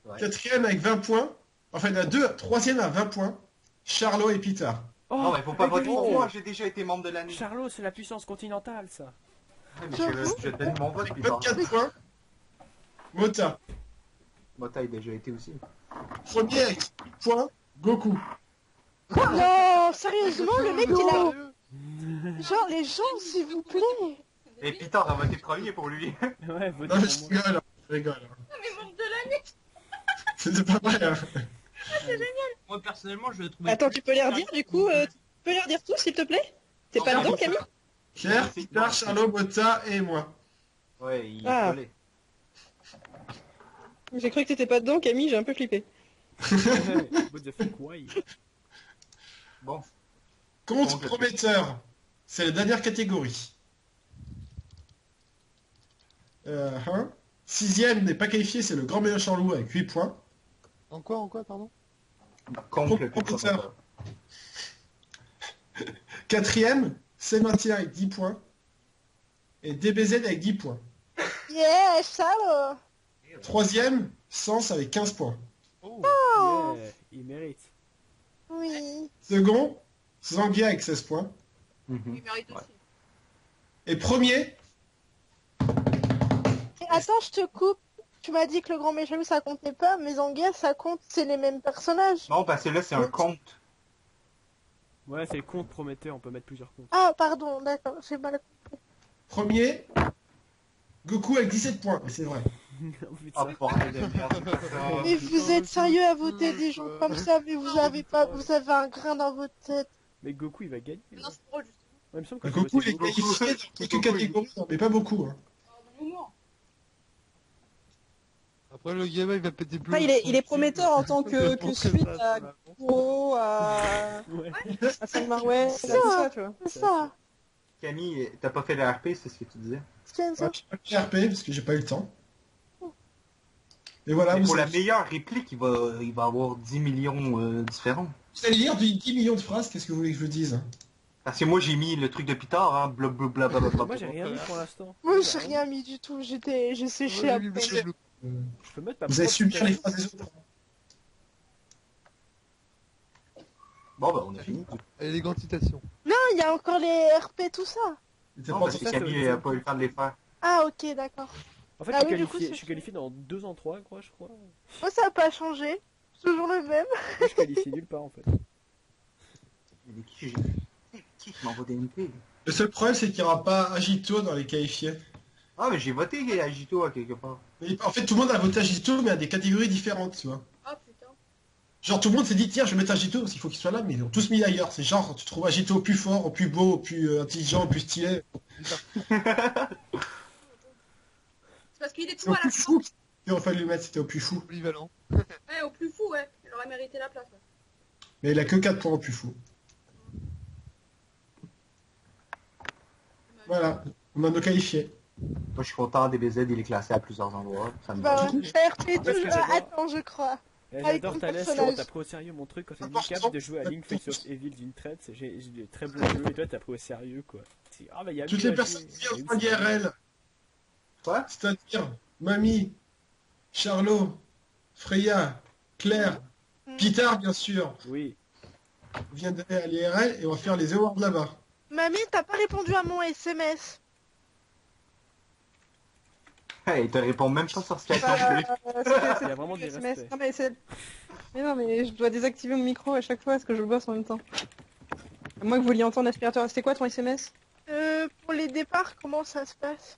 Ouais.
4ème avec 20 points. Enfin, il y en a deux. 3ème à 20 points. Charlot et Peter.
Oh,
Non, mais faut pas
la
voter pour
vérité.
moi, j'ai déjà été membre de l'année.
Charlot, c'est la puissance continentale, ça.
Ouais, mais je te donne mon vote,
Avec
Peter.
24 points. Mota.
Mota a déjà été aussi.
Premier avec 8 points. Goku.
Non, sérieusement, le mec, il a... Genre, les gens, s'il vous plaît.
Et Peter a voté premier pour lui.
Ouais, votez
Non, mais je
pour moi.
rigole. Je rigole.
Mais membre de l'année.
C'est pas vrai. Hein.
Moi personnellement, je le trouvais.
Attends, tu peux les redire du coup tu peux les redire tous s'il te plaît? T'es
Non,
pas
non,
dedans,
c'est
Camille?
Claire, Peter, Charlot, Mota et moi.
Ouais, il
Ah.
est collé.
J'ai cru que t'étais pas dedans, Camille, j'ai un peu flippé.
What the fuck, why?
Bon.
Compte
Donc,
prometteur. C'est la dernière catégorie. Hein. 6ème n'est pas qualifié, c'est le grand méchant loup avec 8 points.
En quoi, pardon?
Contre le
Promoteur. 4ème, Sébastien avec 10 points. Et DBZ avec 10 points.
Yeah, salaud.
3ème, Sens avec 15 points.
Oh,
Yeah, il mérite.
Oui.
Second, Zangia avec 16 points.
Mhm.
Il mérite
Ouais.
aussi.
Et premier,
Et attends, je te coupe. Tu m'as dit que le grand méchant loup, ça comptait pas, mais Zangief, ça compte, c'est les mêmes personnages.
Non, parce que là, c'est un compte.
Ouais, c'est le compte prometteur, on peut mettre plusieurs comptes.
Ah, pardon, d'accord, j'ai mal
premier, Goku avec 17 points. Et c'est vrai.
Ah, bordel de merde, c'est ça.
Mais vous êtes sérieux à voter des gens comme ça, mais vous avez pas, vous avez un grain dans votre tête.
Mais Goku il va gagner.
Non, c'est drôle, justement.
Ouais, il me semble que
Goku, il est qualifié dans quelques catégories, mais pas beaucoup. Hein.
Au moment.
Après, le gamin, il va péter plus.
Après, il est prometteur en tant que
Pour
suite
ça,
à Kuro,
Ouais.
à Sanmarway, à tout ça, tu vois.
C'est ça.
Camille, t'as pas fait le RP, c'est ce que tu disais.
Spencer.
Ouais, j'ai pas fait RP parce que j'ai pas eu le temps. Et voilà,
Mais
vous
pour la
allez,
meilleure réplique, il va avoir 10 millions différents.
vous allez lire 10 millions de phrases, qu'est-ce que vous voulez que je vous dise?
Parce que moi, j'ai mis le truc de Pitard, hein, blablabla.
Moi j'ai rien mis pour l'instant.
Moi, j'ai rien mis du tout. J'ai séché à peine.
Je peux mettre ma
Vous allez
propre
subir les
citation.
phrases des autres.
Bon, bah, on a fini.
Élégante citation.
Non, il y a encore les RP, tout ça.
C'était
Non,
pas
parce que
ça,
Camille
c'est-
a pas eu le temps de les faire.
Ah, ok, d'accord.
En fait,
Ah
je suis
oui, du coup,
qualifié,
c'est
je suis qualifié dans 2 en 3, quoi, je crois. Moi,
Moi, ça a pas changé. C'est toujours le même.
je suis qualifié nulle part en fait.
Mais qui m'envoie des MP?
Le seul problème, c'est qu'il n'y aura pas Agito dans les qualifiés.
Ah, mais j'ai voté Agito à quelque part.
Mais en fait, tout le monde a voté Agito, mais à des catégories différentes, tu vois.
Ah putain.
Genre, tout le monde s'est dit, tiens, je vais mettre Agito parce qu'il faut qu'il soit là, mais ils ont tous mis ailleurs. C'est genre, tu trouves Agito au plus fort, au plus beau, au plus intelligent, au plus stylé,
C'est parce qu'il est
c'est
tout
au
à la
plus
fin.
fou. Il aurait fallu le mettre, c'était au plus fou.
Polyvalent.
Ouais, au plus fou, ouais. Il aurait mérité la place. Ouais.
Mais il a que 4 points au plus fou. Voilà, on a nos qualifiés.
Moi, je suis content, DBZ, il est classé à plusieurs endroits. Ça me
Bah,
va.
t'as RP
Parce que
toujours.
j'adore.
Attends, je crois.
Et
Avec
J'adore
ton
Thalès,
personnage.
t'as pris au sérieux mon truc quand t'as dit
Important.
cap de jouer à Link Face of Evil d'une traite, j'ai des très bons jeux et toi t'as pris au sérieux quoi. Ah bah y'a
Toutes
mieux
les
à
personnes
jouer.
qui viennent en IRL,
Quoi?
c'est-à-dire Mamie, Charlot, Freya, Claire,
Mm.
Pitard, bien sûr,
Oui.
viennent d'aller à l'IRL et on va faire les awards là-bas.
Mamie, t'as pas répondu à mon SMS.
Hey, il te répond même pas sur Skype.
Il y a vraiment du
SMS.
respect.
Non, mais c'est... Mais non, mais je dois désactiver mon micro à chaque fois parce que je bosse en même temps. À moins que vous vouliez entendre l'aspirateur. C'était quoi ton SMS?
Pour les départs, comment ça se passe?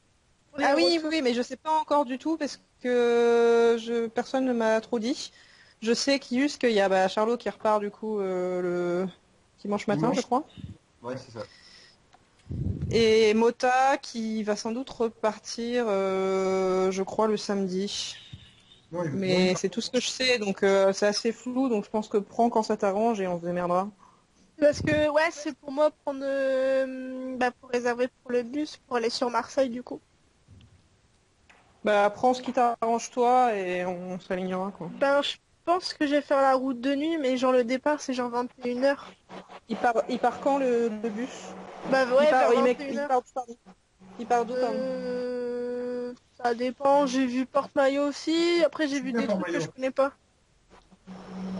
Pour les
Ah oui,
retours.
oui, mais je sais pas encore du tout parce que personne ne m'a trop dit. Je sais qu'il y a Charlot qui repart du coup le dimanche matin,
Dimanche.
je crois.
Ouais, c'est ça.
Et Mota qui va sans doute repartir, je crois, le samedi.
Non,
Mais c'est tout ce que je sais, donc c'est assez flou, donc je pense que prends quand ça t'arrange et on se démerdera.
Parce que, ouais, c'est pour moi prendre. Pour réserver pour le bus pour aller sur Marseille, du coup.
Bah prends ce qui t'arrange toi et on s'alignera quoi.
Ben, je pense que je vais faire la route de nuit, mais genre le départ, c'est genre 21h.
Il part quand le bus?
Bah, ouais, vers
il
21h.
part d'où, pardon? Il part d'où, pardon?
Ça dépend, j'ai vu Porte-Maillot aussi, après j'ai
C'est
vu
bien
des trucs que
Porte-Maillot.
je connais pas.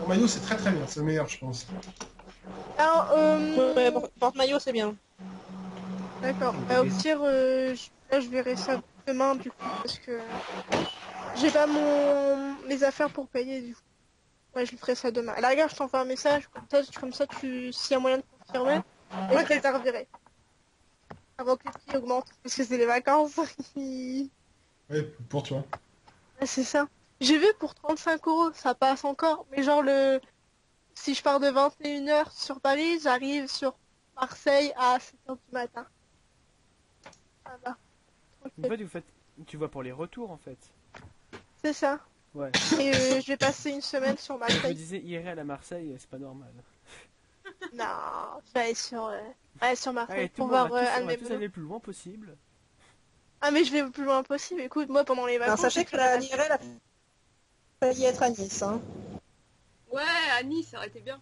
En maillot, c'est très très bien, c'est le meilleur, je pense.
Alors,
Ouais, porte-maillot c'est bien.
d'accord. Bah, au pire, là je verrai ça demain du coup, parce que j'ai pas mes affaires pour payer du coup. Ouais, je ferai ça demain. À la rigueur, je t'envoie un message, comme ça s'il y a moyen de confirmer, et je réserverai. Avant que les prix augmentent, parce que c'est les vacances.
Oui, pour toi.
Ouais, c'est ça. J'ai vu pour 35 €, ça passe encore, mais genre si je pars de 21h sur Paris, j'arrive sur Marseille à 7h du matin. Ça va.
En fait, tu vois pour les retours en fait.
C'est ça.
Ouais.
Et je vais passer une semaine sur
Je me
Marseille.
disais IRL à Marseille, c'est pas normal.
Non, je vais aller sur Marseille
Allez, tout
pour
le monde,
voir un
on
de
va
mes
tous
boulots.
aller le plus loin possible.
Ah, mais je vais le plus loin possible. Écoute, moi pendant les
Alors
vacances.
sachez que l'IRL a failli être à Nice. Hein.
Ouais, à Nice, ça aurait été bien.